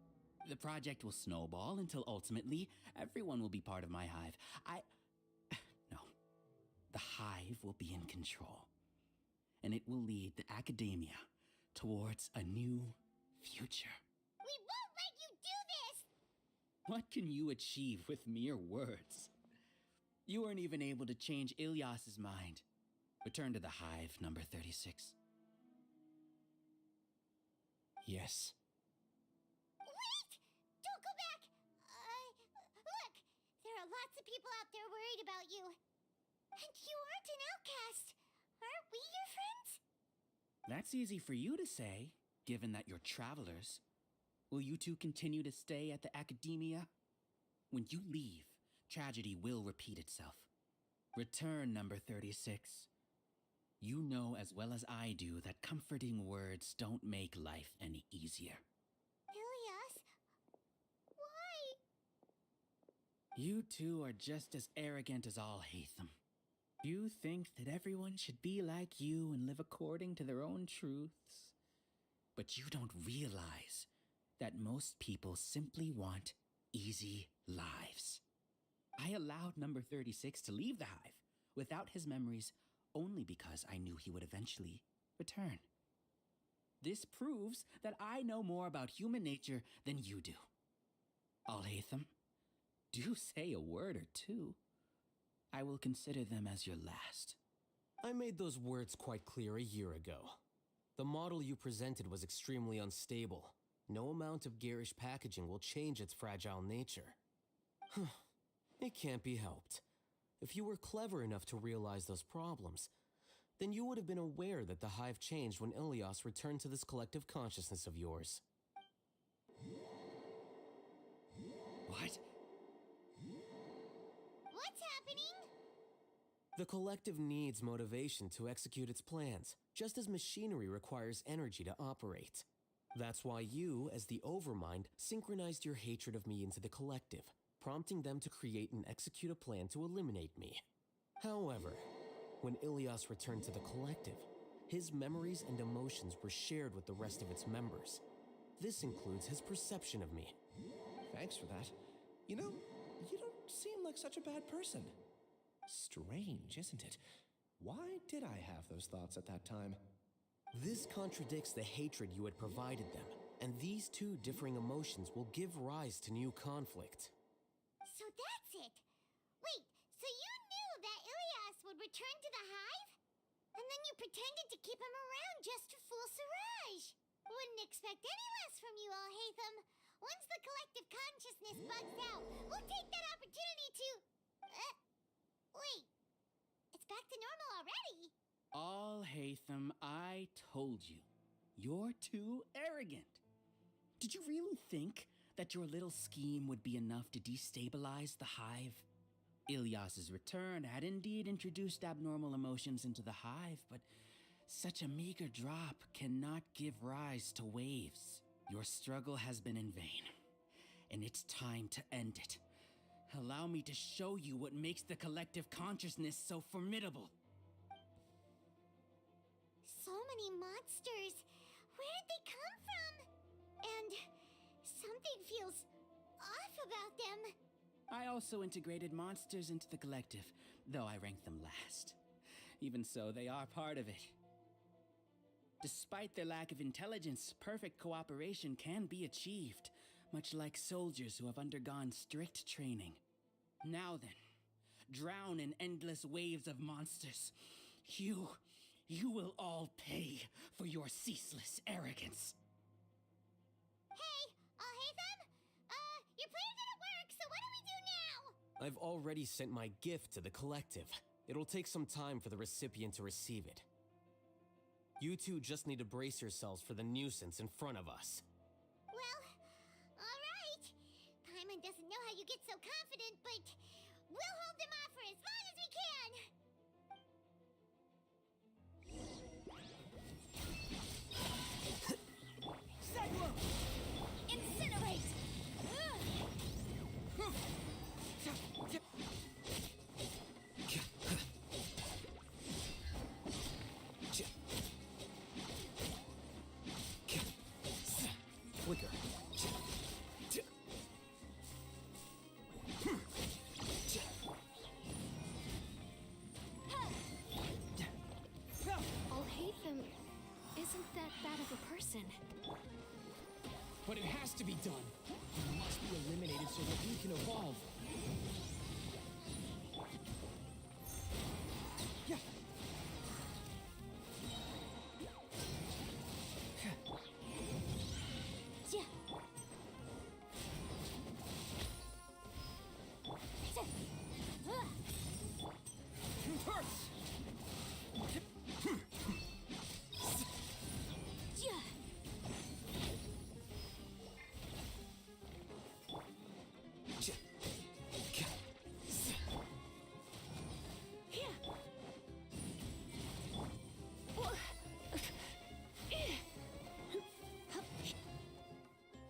The project will snowball until ultimately everyone will be part of my hive. No. The hive will be in control. And it will lead the academia towards a new future. We won't let you do this! What can you achieve with mere words? You weren't even able to change Ilyas's mind. Return to the hive, number 36. Yes. Wait! Don't go back! Look! There are lots of people out there worried about you. And you aren't an outcast. Aren't we your friends? That's easy for you to say, given that you're travelers. Will you two continue to stay at the academia? When you leave, tragedy will repeat itself. Return, number 36. You know as well as I do that comforting words don't make life any easier. Ilyas? Why? You two are just as arrogant as Alhaitham. You think that everyone should be like you and live according to their own truths. But you don't realize that most people simply want easy lives. I allowed number 36 to leave the hive without his memories only because I knew he would eventually return. This proves that I know more about human nature than you do. Alhaitham, do say a word or two. I will consider them as your last. I made those words quite clear a year ago. The model you presented was extremely unstable. No amount of garish packaging will change its fragile nature. It can't be helped. If you were clever enough to realize those problems, then you would have been aware that the hive changed when Ilyas returned to this collective consciousness of yours. What? What's happening? The collective needs motivation to execute its plans, just as machinery requires energy to operate. That's why you, as the Overmind, synchronized your hatred of me into the collective, prompting them to create and execute a plan to eliminate me. However, when Ilyas returned to the collective, his memories and emotions were shared with the rest of its members. This includes his perception of me. Thanks for that. You know, you don't seem like such a bad person. Strange, isn't it? Why did I have those thoughts at that time? This contradicts the hatred you had provided them, and these two differing emotions will give rise to new conflict. So that's it. Wait, so you knew that Ilyas would return to the hive? And then you pretended to keep him around just to fool Siraj. Wouldn't expect any less from you, Alhaitham. Once the collective consciousness bugs out, we'll take that opportunity to... wait. It's back to normal already. Alhaitham, I told you. You're too arrogant. Did you really think that your little scheme would be enough to destabilize the hive? Ilyas's return had indeed introduced abnormal emotions into the hive, but such a meager drop cannot give rise to waves. Your struggle has been in vain, and it's time to end it. Allow me to show you what makes the collective consciousness so formidable. So many monsters. Where did they come from? And something feels off about them. I also integrated monsters into the collective, though I ranked them last. Even so, they are part of it. Despite their lack of intelligence, perfect cooperation can be achieved, much like soldiers who have undergone strict training. Now then, drown in endless waves of monsters. You will all pay for your ceaseless arrogance. Hey, I've already sent my gift to the collective. It'll take some time for the recipient to receive it. You two just need to brace yourselves for the nuisance in front of us. Well, all right. Paimon doesn't know how you get so confident, but we'll hold them off for as long as we can. Cyclone! Incinerate! Flicker. Alhaitham isn't that bad of a person. But it has to be done. He must be eliminated so that he can evolve. Yeah.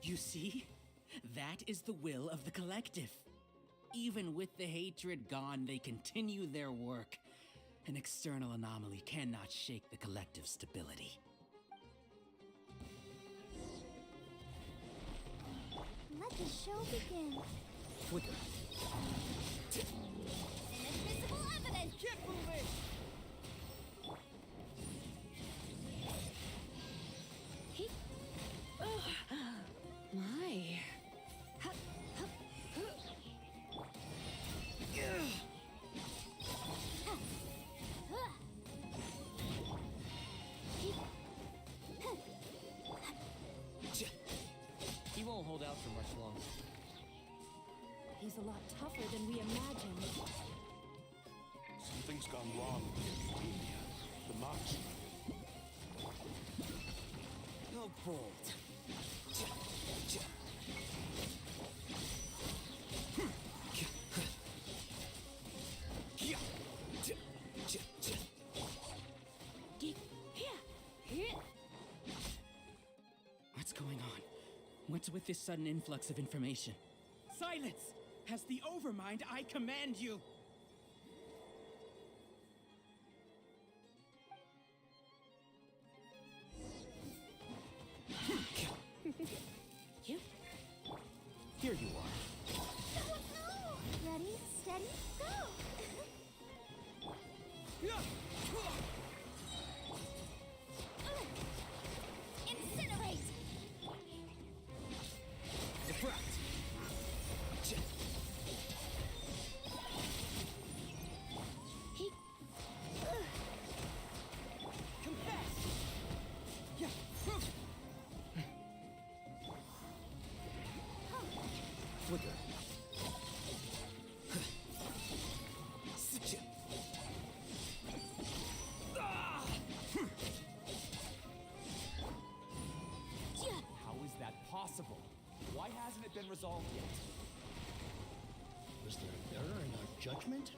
You see? That is the will of the collective. Even with the hatred gone, they continue their work. An external anomaly cannot shake the collective's stability. Let the show begin. Flicker. Inadmissible evidence! Get moving! My. He won't hold out for much longer. He's a lot tougher than we imagined. Something's gone wrong with the Academia. The march. Go bold. What's going on? What's with this sudden influx of information? Silence! As the Overmind, I command you! You? Here you are. Ready, steady, go! Incinerate! Defract! Flicker. How is that possible? Why hasn't it been resolved yet? Was there an error in our judgment?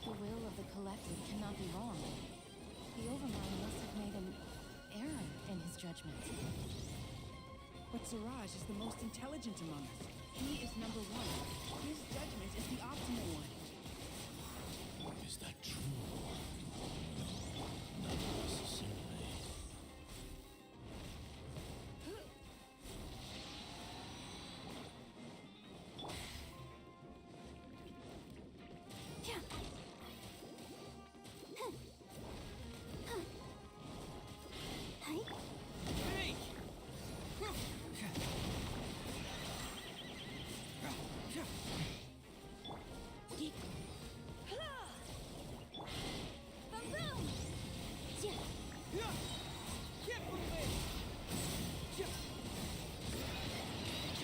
The will of the collective cannot be wrong. The Overmind must have made an error in his judgment. But Siraj is the most intelligent among us. He is number one. His judgment is the optimal one. Is that true? Not necessarily.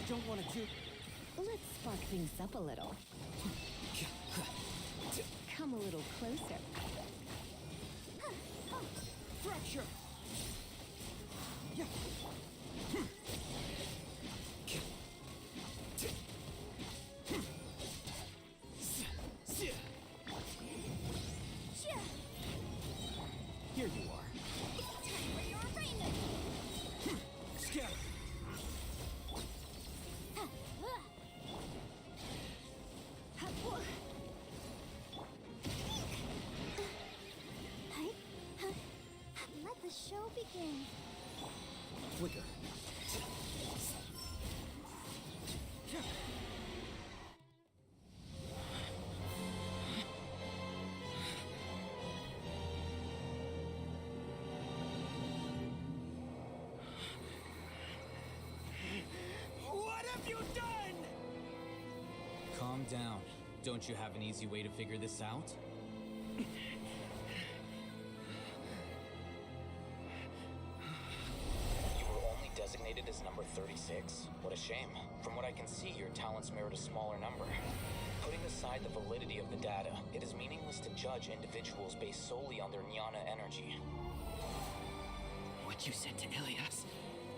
Don't want to do. Let's spark things up a little. Come a little closer. Fracture! Here you are. Time for your arraignment! Scatter! Let the show begin. Flicker. What have you done? Calm down. Don't you have an easy way to figure this out? You were only designated as number 36. What a shame. From what I can see, your talents merit a smaller number. Putting aside the validity of the data, it is meaningless to judge individuals based solely on their jnana energy. What you said to Ilias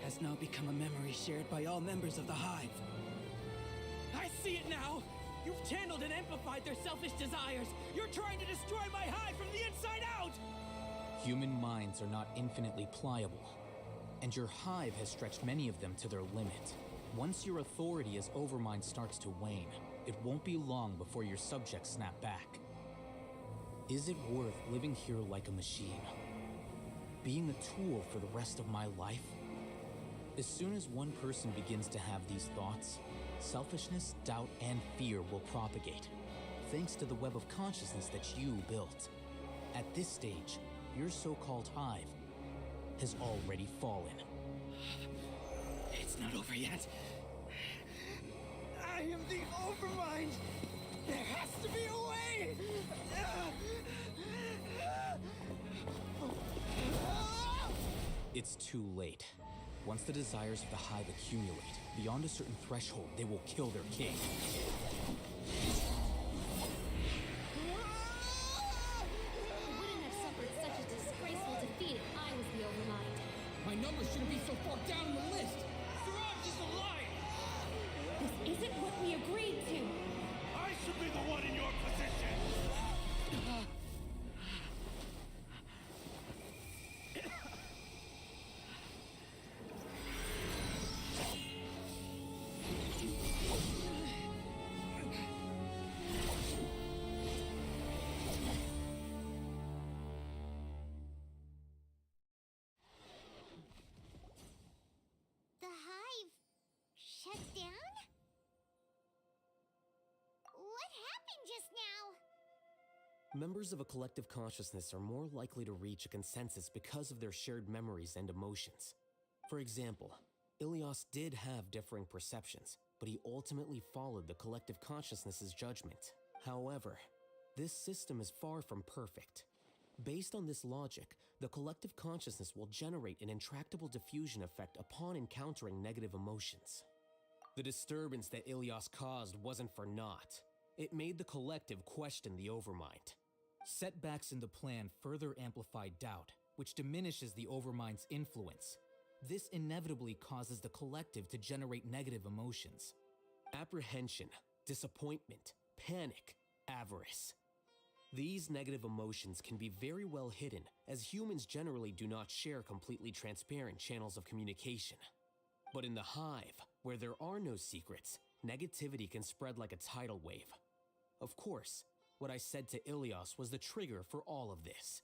has now become a memory shared by all members of the Hive. I see it now! You've channeled and amplified their selfish desires! You're trying to destroy my Hive from the inside out! Human minds are not infinitely pliable, and your Hive has stretched many of them to their limit. Once your authority as Overmind starts to wane, it won't be long before your subjects snap back. Is it worth living here like a machine? Being a tool for the rest of my life? As soon as one person begins to have these thoughts, selfishness, doubt, and fear will propagate, thanks to the web of consciousness that you built. At this stage, your so-called Hive has already fallen. It's not over yet. I am the Overmind! There has to be a way! It's too late. Once the desires of the Hive accumulate, beyond a certain threshold, they will kill their king. I wouldn't have suffered such a disgraceful defeat if I was the Overmind. My number shouldn't be so far down the list. Siraj is a liar. This isn't what we agreed to. I should be the one in your position! The Hive shut down? What happened just now? Members of a collective consciousness are more likely to reach a consensus because of their shared memories and emotions. For example, Ilias did have differing perceptions, but he ultimately followed the collective consciousness's judgment. However, this system is far from perfect. Based on this logic, the collective consciousness will generate an intractable diffusion effect upon encountering negative emotions. The disturbance that Ilias caused wasn't for naught. It made the collective question the Overmind. Setbacks in the plan further amplify doubt, which diminishes the Overmind's influence. This inevitably causes the collective to generate negative emotions. Apprehension, disappointment, panic, avarice. These negative emotions can be very well hidden, as humans generally do not share completely transparent channels of communication. But in the Hive, where there are no secrets, negativity can spread like a tidal wave. Of course, what I said to Ilias was the trigger for all of this.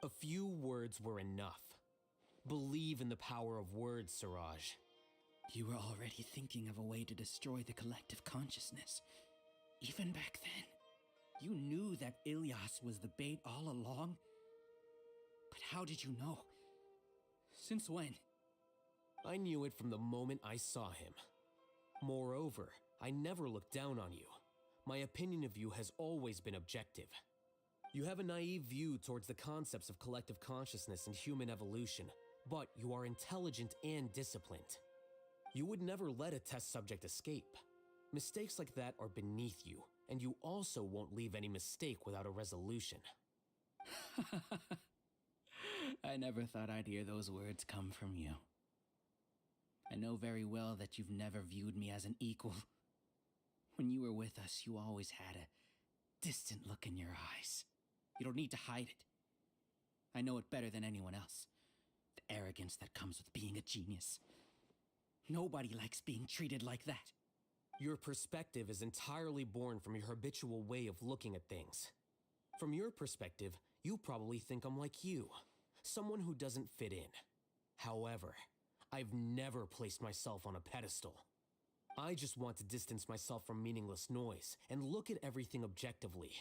A few words were enough. Believe in the power of words, Siraj. You were already thinking of a way to destroy the collective consciousness. Even back then, you knew that Ilias was the bait all along. But how did you know? Since when? I knew it from the moment I saw him. Moreover, I never looked down on you. My opinion of you has always been objective. You have a naive view towards the concepts of collective consciousness and human evolution, but you are intelligent and disciplined. You would never let a test subject escape. Mistakes like that are beneath you, and you also won't leave any mistake without a resolution. I never thought I'd hear those words come from you. I know very well that you've never viewed me as an equal. When you were with us, you always had a distant look in your eyes. You don't need to hide it. I know it better than anyone else. The arrogance that comes with being a genius. Nobody likes being treated like that. Your perspective is entirely born from your habitual way of looking at things. From your perspective, you probably think I'm like you, someone who doesn't fit in. However, I've never placed myself on a pedestal. I just want to distance myself from meaningless noise and look at everything objectively.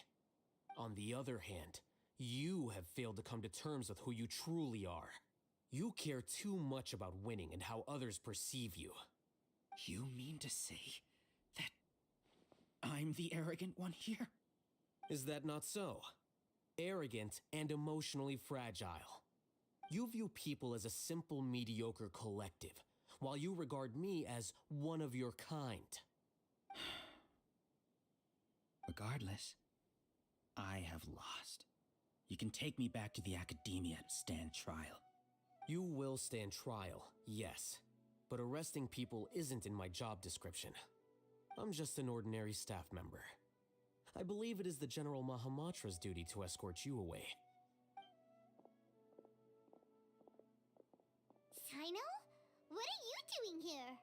On the other hand, you have failed to come to terms with who you truly are. You care too much about winning and how others perceive you. You mean to say that I'm the arrogant one here? Is that not so? Arrogant and emotionally fragile. You view people as a simple, mediocre collective, while you regard me as one of your kind. Regardless, I have lost. You can take me back to the academia and stand trial. You will stand trial, yes. But arresting people isn't in my job description. I'm just an ordinary staff member. I believe it is the General Mahamatra's duty to escort you away. Sino? What are you doing here?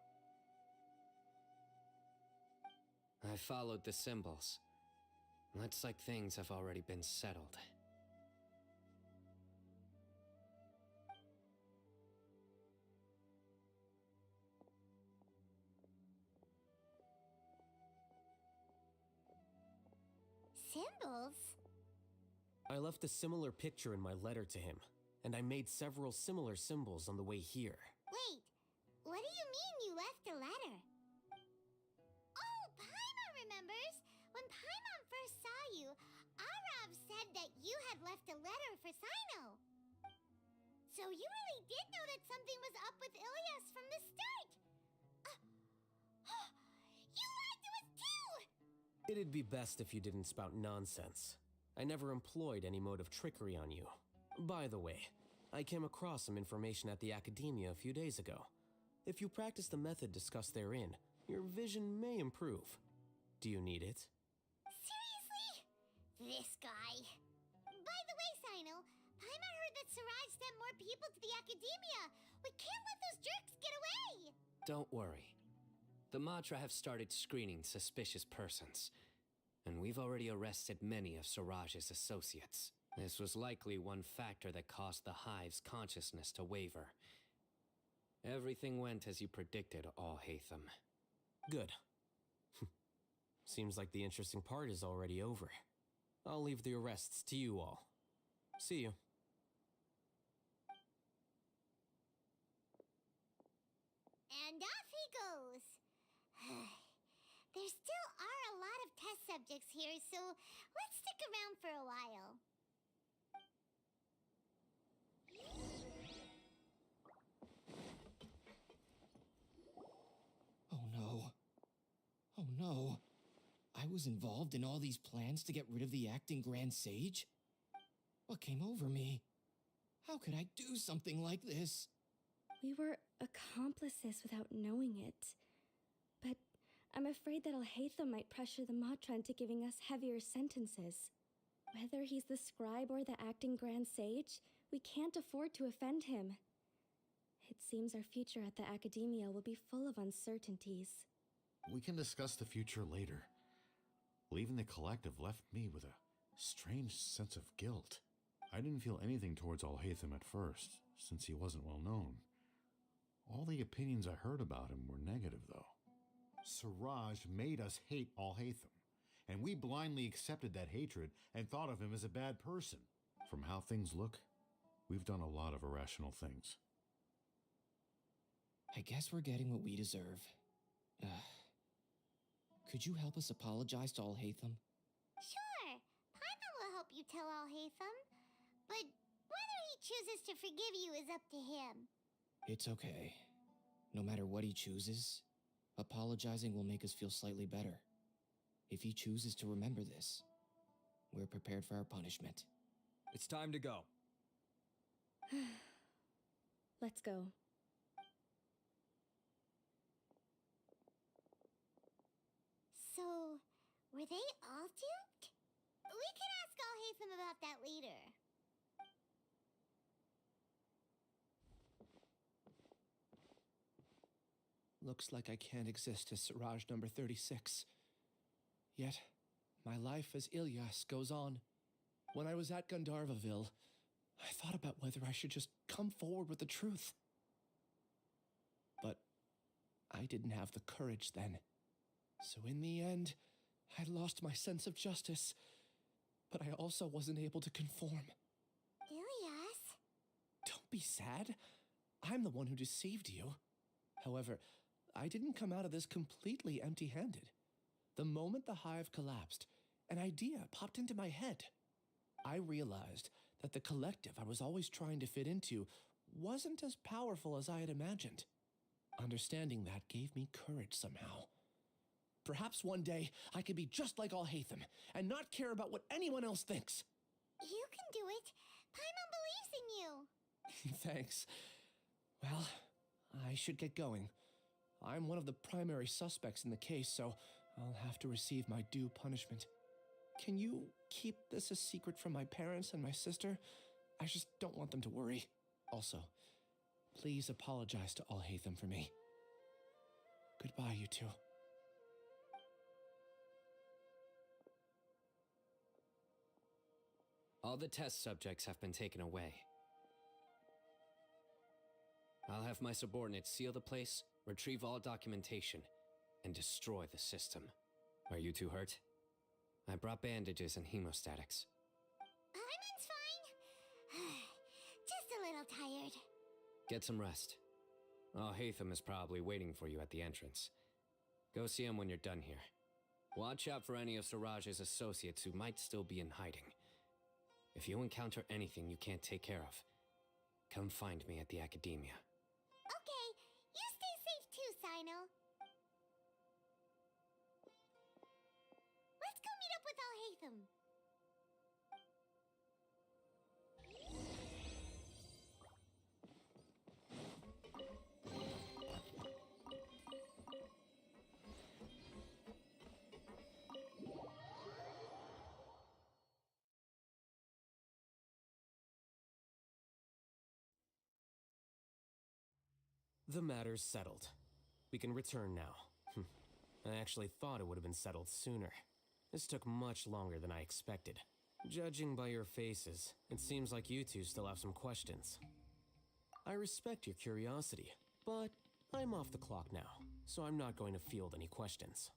I followed the symbols. Looks like things have already been settled. Symbols? I left a similar picture in my letter to him, and I made several similar symbols on the way here. Wait, what do you mean you left a letter? Oh, Paimon remembers! When Paimon first saw you, Arav said that you had left a letter for Sino. So you really did know that something was up with Ilyas from the start! You lied to us too! It'd be best if you didn't spout nonsense. I never employed any mode of trickery on you. By the way, I came across some information at the Academia a few days ago. If you practice the method discussed therein, your vision may improve. Do you need it? Seriously? This guy. By the way, Sino, Paimon heard that Siraj sent more people to the Academia. We can't let those jerks get away! Don't worry. The Matra have started screening suspicious persons, and we've already arrested many of Siraj's associates. This was likely one factor that caused the Hive's consciousness to waver. Everything went as you predicted, Alhaitham. Good. Seems like the interesting part is already over. I'll leave the arrests to you all. See you. And off he goes. There still are a lot of test subjects here, so let's stick around for a while. Oh no. Oh no. I was involved in all these plans to get rid of the acting Grand Sage? What came over me? How could I do something like this? We were accomplices without knowing it. But I'm afraid that Alhaitham might pressure the Matra into giving us heavier sentences. Whether he's the scribe or the acting Grand Sage, we can't afford to offend him. It seems our future at the Academia will be full of uncertainties. We can discuss the future later. Leaving the collective left me with a strange sense of guilt. I didn't feel anything towards Alhaitham at first, since he wasn't well known. All the opinions I heard about him were negative, though. Siraj made us hate Alhaitham, and we blindly accepted that hatred and thought of him as a bad person. From how things look, we've done a lot of irrational things. I guess we're getting what we deserve. Could you help us apologize to Alhaitham? Sure, Paimon will help you tell Alhaitham, but whether he chooses to forgive you is up to him. It's okay. No matter what he chooses, Apologizing will make us feel slightly better. If he chooses to remember this, we're prepared for our punishment. It's time to go. Let's go. So, were they all duped? We can ask Alhaitham about that later. Looks like I can't exist as Siraj number 36. Yet, my life as Ilyas goes on. When I was at Gandharvaville, I thought about whether I should just come forward with the truth. But I didn't have the courage then. So in the end, I lost my sense of justice. But I also wasn't able to conform. Ilyas? Don't be sad. I'm the one who deceived you. However, I didn't come out of this completely empty-handed. The moment the hive collapsed, an idea popped into my head. I realized that the collective I was always trying to fit into wasn't as powerful as I had imagined. Understanding that gave me courage somehow. Perhaps one day I could be just like Alhaitham and not care about what anyone else thinks. You can do it. Paimon believes in you. Thanks. Well, I should get going. I'm one of the primary suspects in the case, so I'll have to receive my due punishment. Can you keep this a secret from my parents and my sister? I just don't want them to worry. Also, please apologize to Alhaitham for me. Goodbye, you two. All the test subjects have been taken away. I'll have my subordinates seal the place, retrieve all documentation, and destroy the system. Are you two hurt? I brought bandages and hemostatics. Paimon's fine. Just a little tired. Get some rest. Alhaitham is probably waiting for you at the entrance. Go see him when you're done here. Watch out for any of Siraj's associates who might still be in hiding. If you encounter anything you can't take care of, come find me at the Academia. Okay, you stay safe too, Sino. Let's go meet up with Alhaitham. The matter's settled. We can return now. I actually thought it would have been settled sooner. This took much longer than I expected. Judging by your faces, it seems like you two still have some questions. I respect your curiosity, but I'm off the clock now, so I'm not going to field any questions.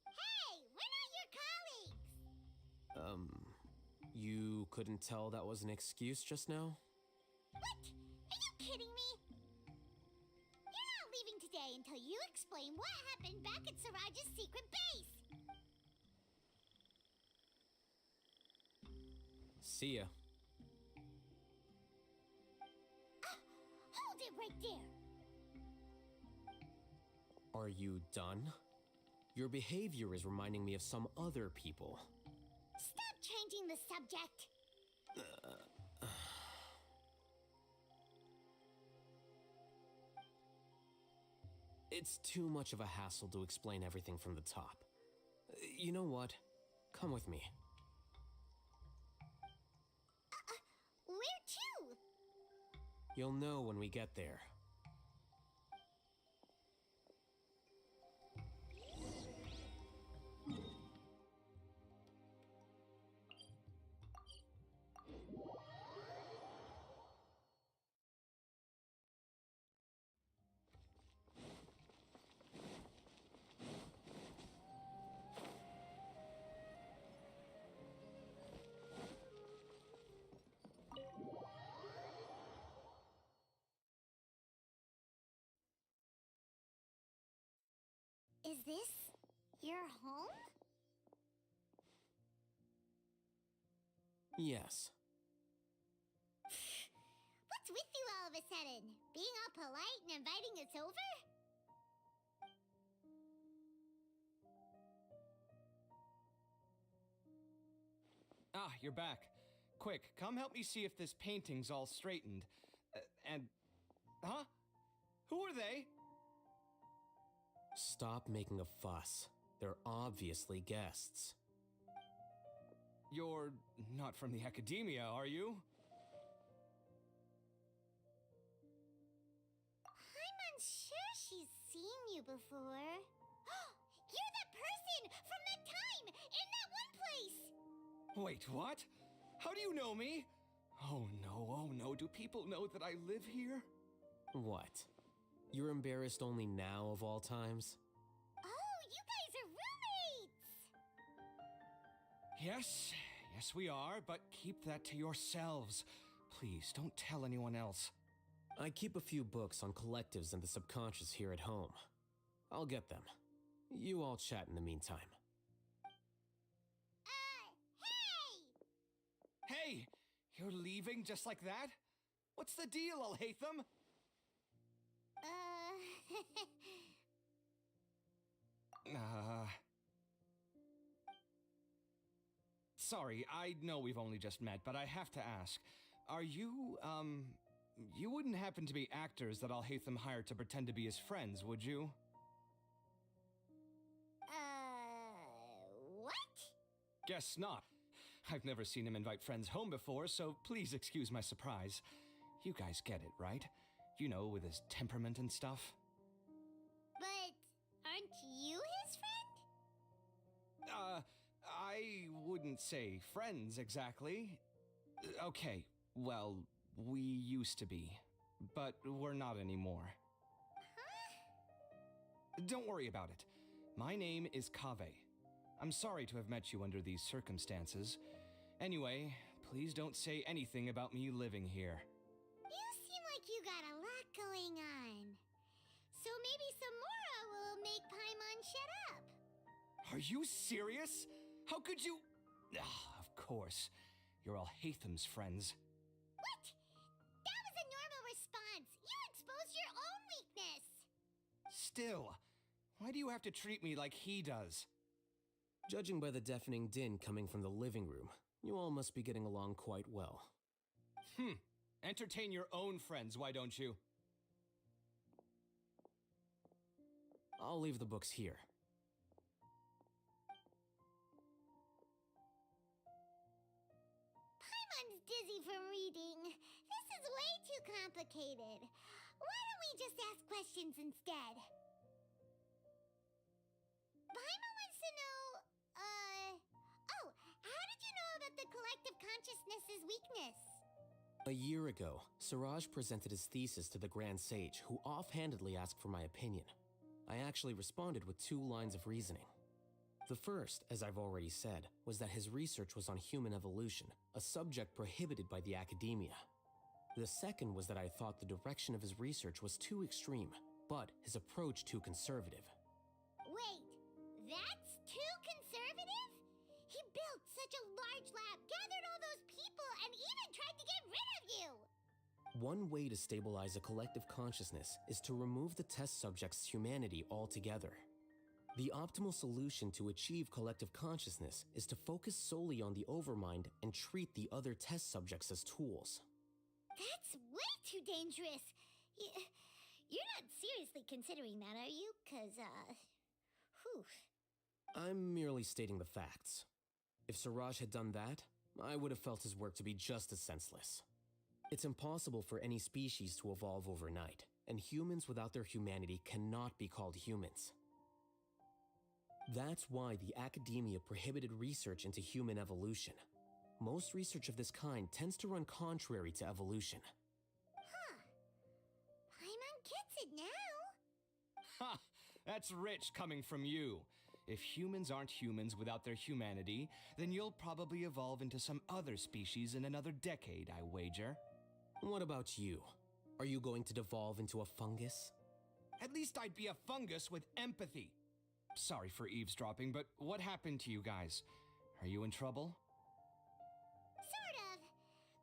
Hey, we're not your colleagues! You couldn't tell that was an excuse just now? What? Are you kidding me? You're not leaving today until you explain what happened back at Siraj's secret base! See ya. Hold it right there! Are you done? Your behavior is reminding me of some other people. Stop changing the subject! It's too much of a hassle to explain everything from the top. You know what? Come with me. Where to? You'll know when we get there. Is this your home? Yes. What's with you all of a sudden? Being all polite and inviting us over? you're back. Quick, come help me see if this painting's all straightened. Huh? Who are they? Stop making a fuss. They're obviously guests. You're not from the academia, are you? I'm unsure she's seen you before. You're that person from that time in that one place! Wait, what? How do you know me? Oh no, do people know that I live here? What? You're embarrassed only now of all times? Oh, you guys are roommates! Yes, we are, but keep that to yourselves. Please, don't tell anyone else. I keep a few books on collectives and the subconscious here at home. I'll get them. You all chat in the meantime. Hey! You're leaving just like that? What's the deal, Alhaitham? Sorry, I know we've only just met, but I have to ask. Are you, you wouldn't happen to be actors that Alhaitham hired to pretend to be his friends, would you? What? Guess not. I've never seen him invite friends home before, so please excuse my surprise. You guys get it, right? You know, with his temperament and stuff. But aren't you his friend? I wouldn't say friends exactly. Okay, well, we used to be, but we're not anymore. Huh? Don't worry about it. My name is Kaveh. I'm sorry to have met you under these circumstances. Anyway, please don't say anything about me living here. You seem like you got a lot going on. So maybe Samora will make Paimon shut up. Are you serious? How could you? Of course. You're Alhaitham's friends. What? That was a normal response. You exposed your own weakness. Still, why do you have to treat me like he does? Judging by the deafening din coming from the living room, you all must be getting along quite well. Entertain your own friends, why don't you? I'll leave the books here. Paimon's dizzy from reading. This is way too complicated. Why don't we just ask questions instead? Paimon wants to know, how did you know about the collective consciousness's weakness? A year ago, Siraj presented his thesis to the Grand Sage, who offhandedly asked for my opinion. I actually responded with 2 lines of reasoning. The first, as I've already said, was that his research was on human evolution, a subject prohibited by the academia. The second was that I thought the direction of his research was too extreme, but his approach too conservative. Wait, that's too conservative? He built such a large lab, gathered all those people, and even tried to get rid of you! One way to stabilize a collective consciousness is to remove the test subject's humanity altogether. The optimal solution to achieve collective consciousness is to focus solely on the overmind and treat the other test subjects as tools. That's way too dangerous. You're not seriously considering that, are you? 'Cause, I'm merely stating the facts. If Siraj had done that, I would have felt his work to be just as senseless. It's impossible for any species to evolve overnight, and humans without their humanity cannot be called humans. That's why the academia prohibited research into human evolution. Most research of this kind tends to run contrary to evolution. Paimon gets it now. Ha! That's rich coming from you. If humans aren't humans without their humanity, then you'll probably evolve into some other species in another decade, I wager. What about you? Are you going to devolve into a fungus? At least I'd be a fungus with empathy. Sorry for eavesdropping, but what happened to you guys? Are you in trouble? Sort of.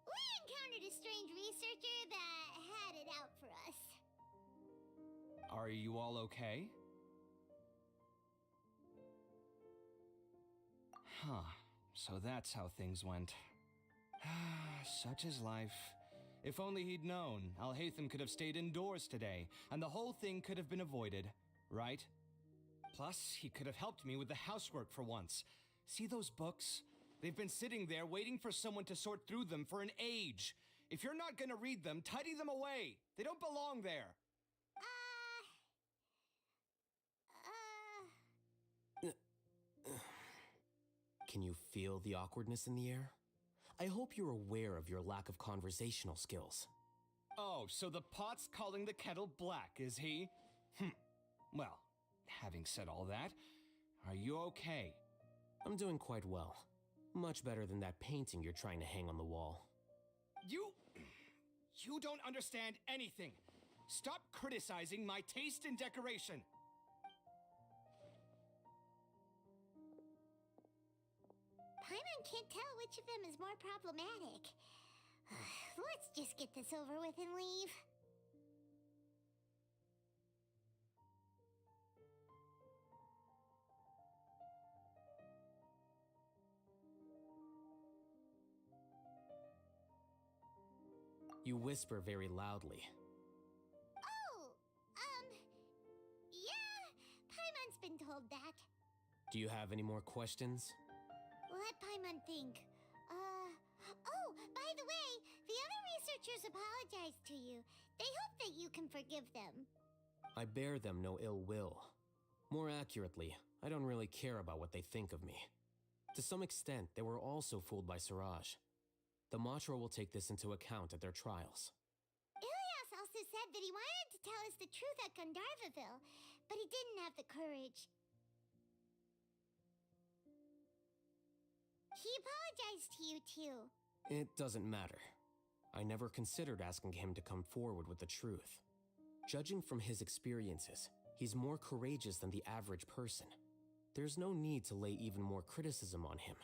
We encountered a strange researcher that had it out for us. Are you all okay? Huh. So that's how things went. Such is life. If only he'd known, Alhaitham could have stayed indoors today, and the whole thing could have been avoided, right? Plus, he could have helped me with the housework for once. See those books? They've been sitting there waiting for someone to sort through them for an age. If you're not gonna read them, tidy them away. They don't belong there. Can you feel the awkwardness in the air? I hope you're aware of your lack of conversational skills. Oh, so the pot's calling the kettle black, is he? Well, having said all that, are you okay? I'm doing quite well. Much better than that painting you're trying to hang on the wall. You don't understand anything. Stop criticizing my taste in decoration. Paimon can't tell which of them is more problematic. Let's just get this over with and leave. You whisper very loudly. Yeah, Paimon's been told that. Do you have any more questions? Let Paimon think. By the way, the other researchers apologized to you. They hope that you can forgive them. I bear them no ill will. More accurately, I don't really care about what they think of me. To some extent, they were also fooled by Siraj. The Matra will take this into account at their trials. Ilias also said that he wanted to tell us the truth at Gandharvaville, but he didn't have the courage. He apologized to you, too. It doesn't matter. I never considered asking him to come forward with the truth. Judging from his experiences, he's more courageous than the average person. There's no need to lay even more criticism on him.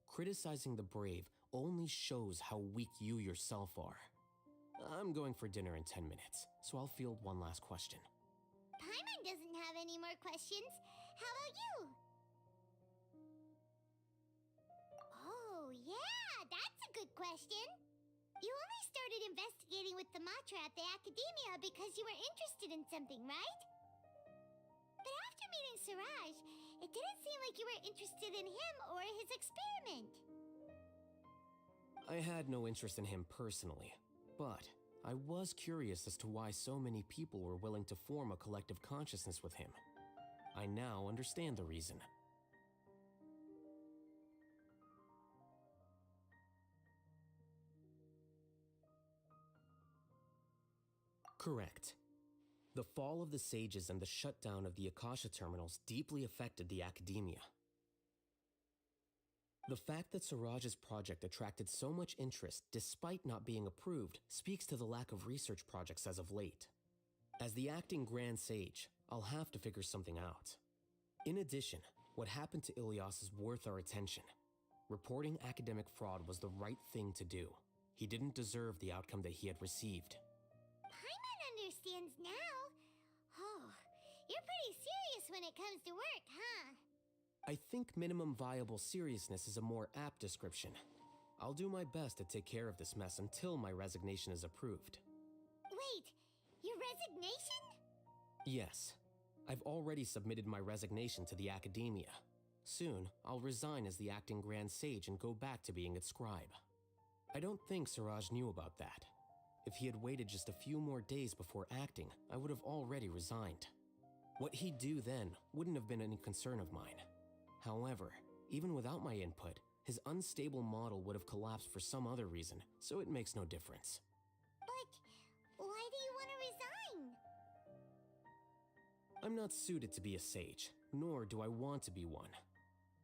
Criticizing the brave only shows how weak you yourself are. I'm going for dinner in 10 minutes, so I'll field one last question. Paimon doesn't have any more questions. How about you? Oh, yeah, that's a good question. You only started investigating with the Matra at the Academia because you were interested in something, right? But after meeting Siraj, it didn't seem like you were interested in him or his experiment. I had no interest in him personally, but I was curious as to why so many people were willing to form a collective consciousness with him. I now understand the reason. Correct. The fall of the sages and the shutdown of the Akasha terminals deeply affected the academia. The fact that Siraj's project attracted so much interest despite not being approved speaks to the lack of research projects as of late. As the acting Grand Sage, I'll have to figure something out. In addition, what happened to Ilias is worth our attention. Reporting academic fraud was the right thing to do. He didn't deserve the outcome that he had received. Paimon understands now. Oh, you're pretty serious when it comes to work, huh? I think minimum viable seriousness is a more apt description. I'll do my best to take care of this mess until my resignation is approved. Wait, your resignation? Yes. I've already submitted my resignation to the Academia. Soon, I'll resign as the acting Grand Sage and go back to being its scribe. I don't think Siraj knew about that. If he had waited just a few more days before acting, I would have already resigned. What he'd do then wouldn't have been any concern of mine. However, even without my input, his unstable model would have collapsed for some other reason, so it makes no difference. But why do you want to resign? I'm not suited to be a sage, nor do I want to be one.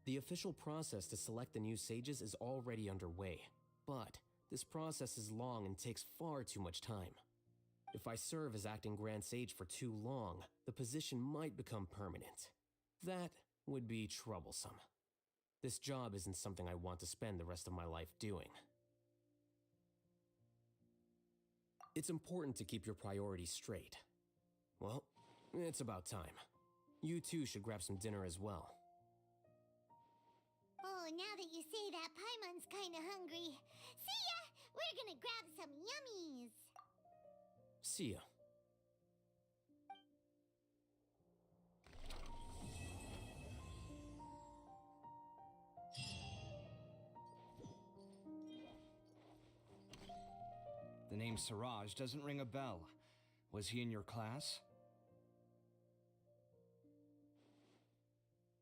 The official process to select the new sages is already underway, but this process is long and takes far too much time. If I serve as acting Grand Sage for too long, the position might become permanent. That would be troublesome. This job isn't something I want to spend the rest of my life doing. It's important to keep your priorities straight. Well, it's about time. You too should grab some dinner as well. Oh now that you say that, Paimon's kinda hungry. See ya! We're gonna grab some yummies. See ya. The name Siraj doesn't ring a bell. Was he in your class?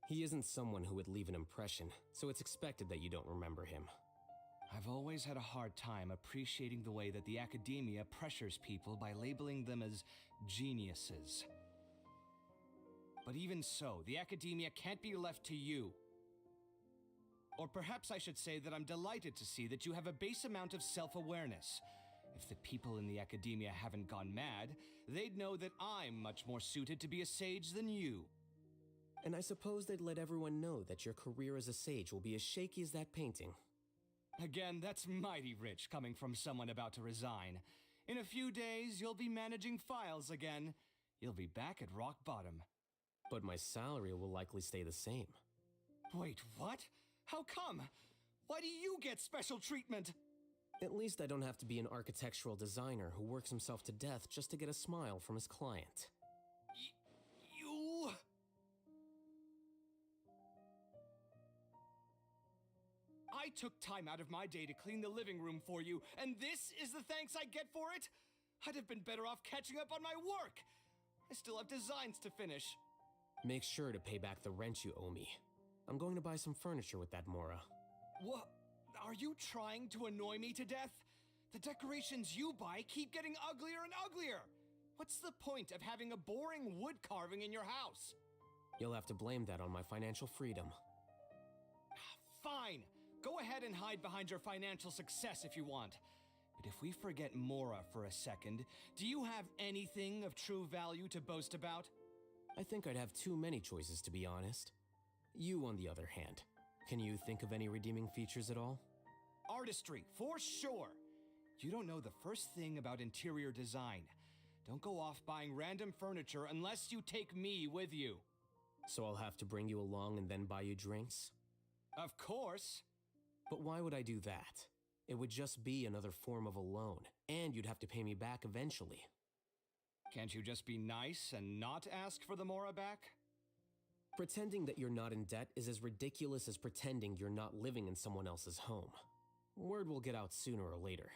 He isn't someone who would leave an impression, so it's expected that you don't remember him. I've always had a hard time appreciating the way that the academia pressures people by labeling them as geniuses. But even so, the academia can't be left to you. Or perhaps I should say that I'm delighted to see that you have a base amount of self-awareness. If the people in the academia haven't gone mad, they'd know that I'm much more suited to be a sage than you. And I suppose they'd let everyone know that your career as a sage will be as shaky as that painting. Again, that's mighty rich coming from someone about to resign. In a few days, you'll be managing files again. You'll be back at rock bottom. But my salary will likely stay the same. Wait, what? How come? Why do you get special treatment? At least I don't have to be an architectural designer who works himself to death just to get a smile from his client. You... I took time out of my day to clean the living room for you, and this is the thanks I get for it? I'd have been better off catching up on my work. I still have designs to finish. Make sure to pay back the rent you owe me. I'm going to buy some furniture with that Mora. What? Are you trying to annoy me to death? The decorations you buy keep getting uglier and uglier. What's the point of having a boring wood carving in your house? You'll have to blame that on my financial freedom. Fine. Go ahead and hide behind your financial success if you want. But if we forget Mora for a second, do you have anything of true value to boast about? I think I'd have too many choices, to be honest. You, on the other hand, can you think of any redeeming features at all? Artistry, for sure. You don't know the first thing about interior design. Don't go off buying random furniture unless you take me with you. So I'll have to bring you along and then buy you drinks? Of course. But why would I do that? It would just be another form of a loan, and you'd have to pay me back eventually. Can't you just be nice and not ask for the Mora back? Pretending that you're not in debt is as ridiculous as pretending you're not living in someone else's home. Word will get out sooner or later.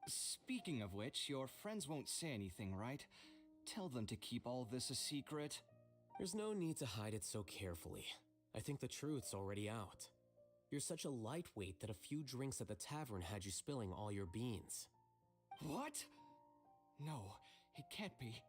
Speaking of which, your friends won't say anything, right? Tell them to keep all this a secret. There's no need to hide it so carefully. I think the truth's already out. You're such a lightweight that a few drinks at the tavern had you spilling all your beans. What? No, it can't be.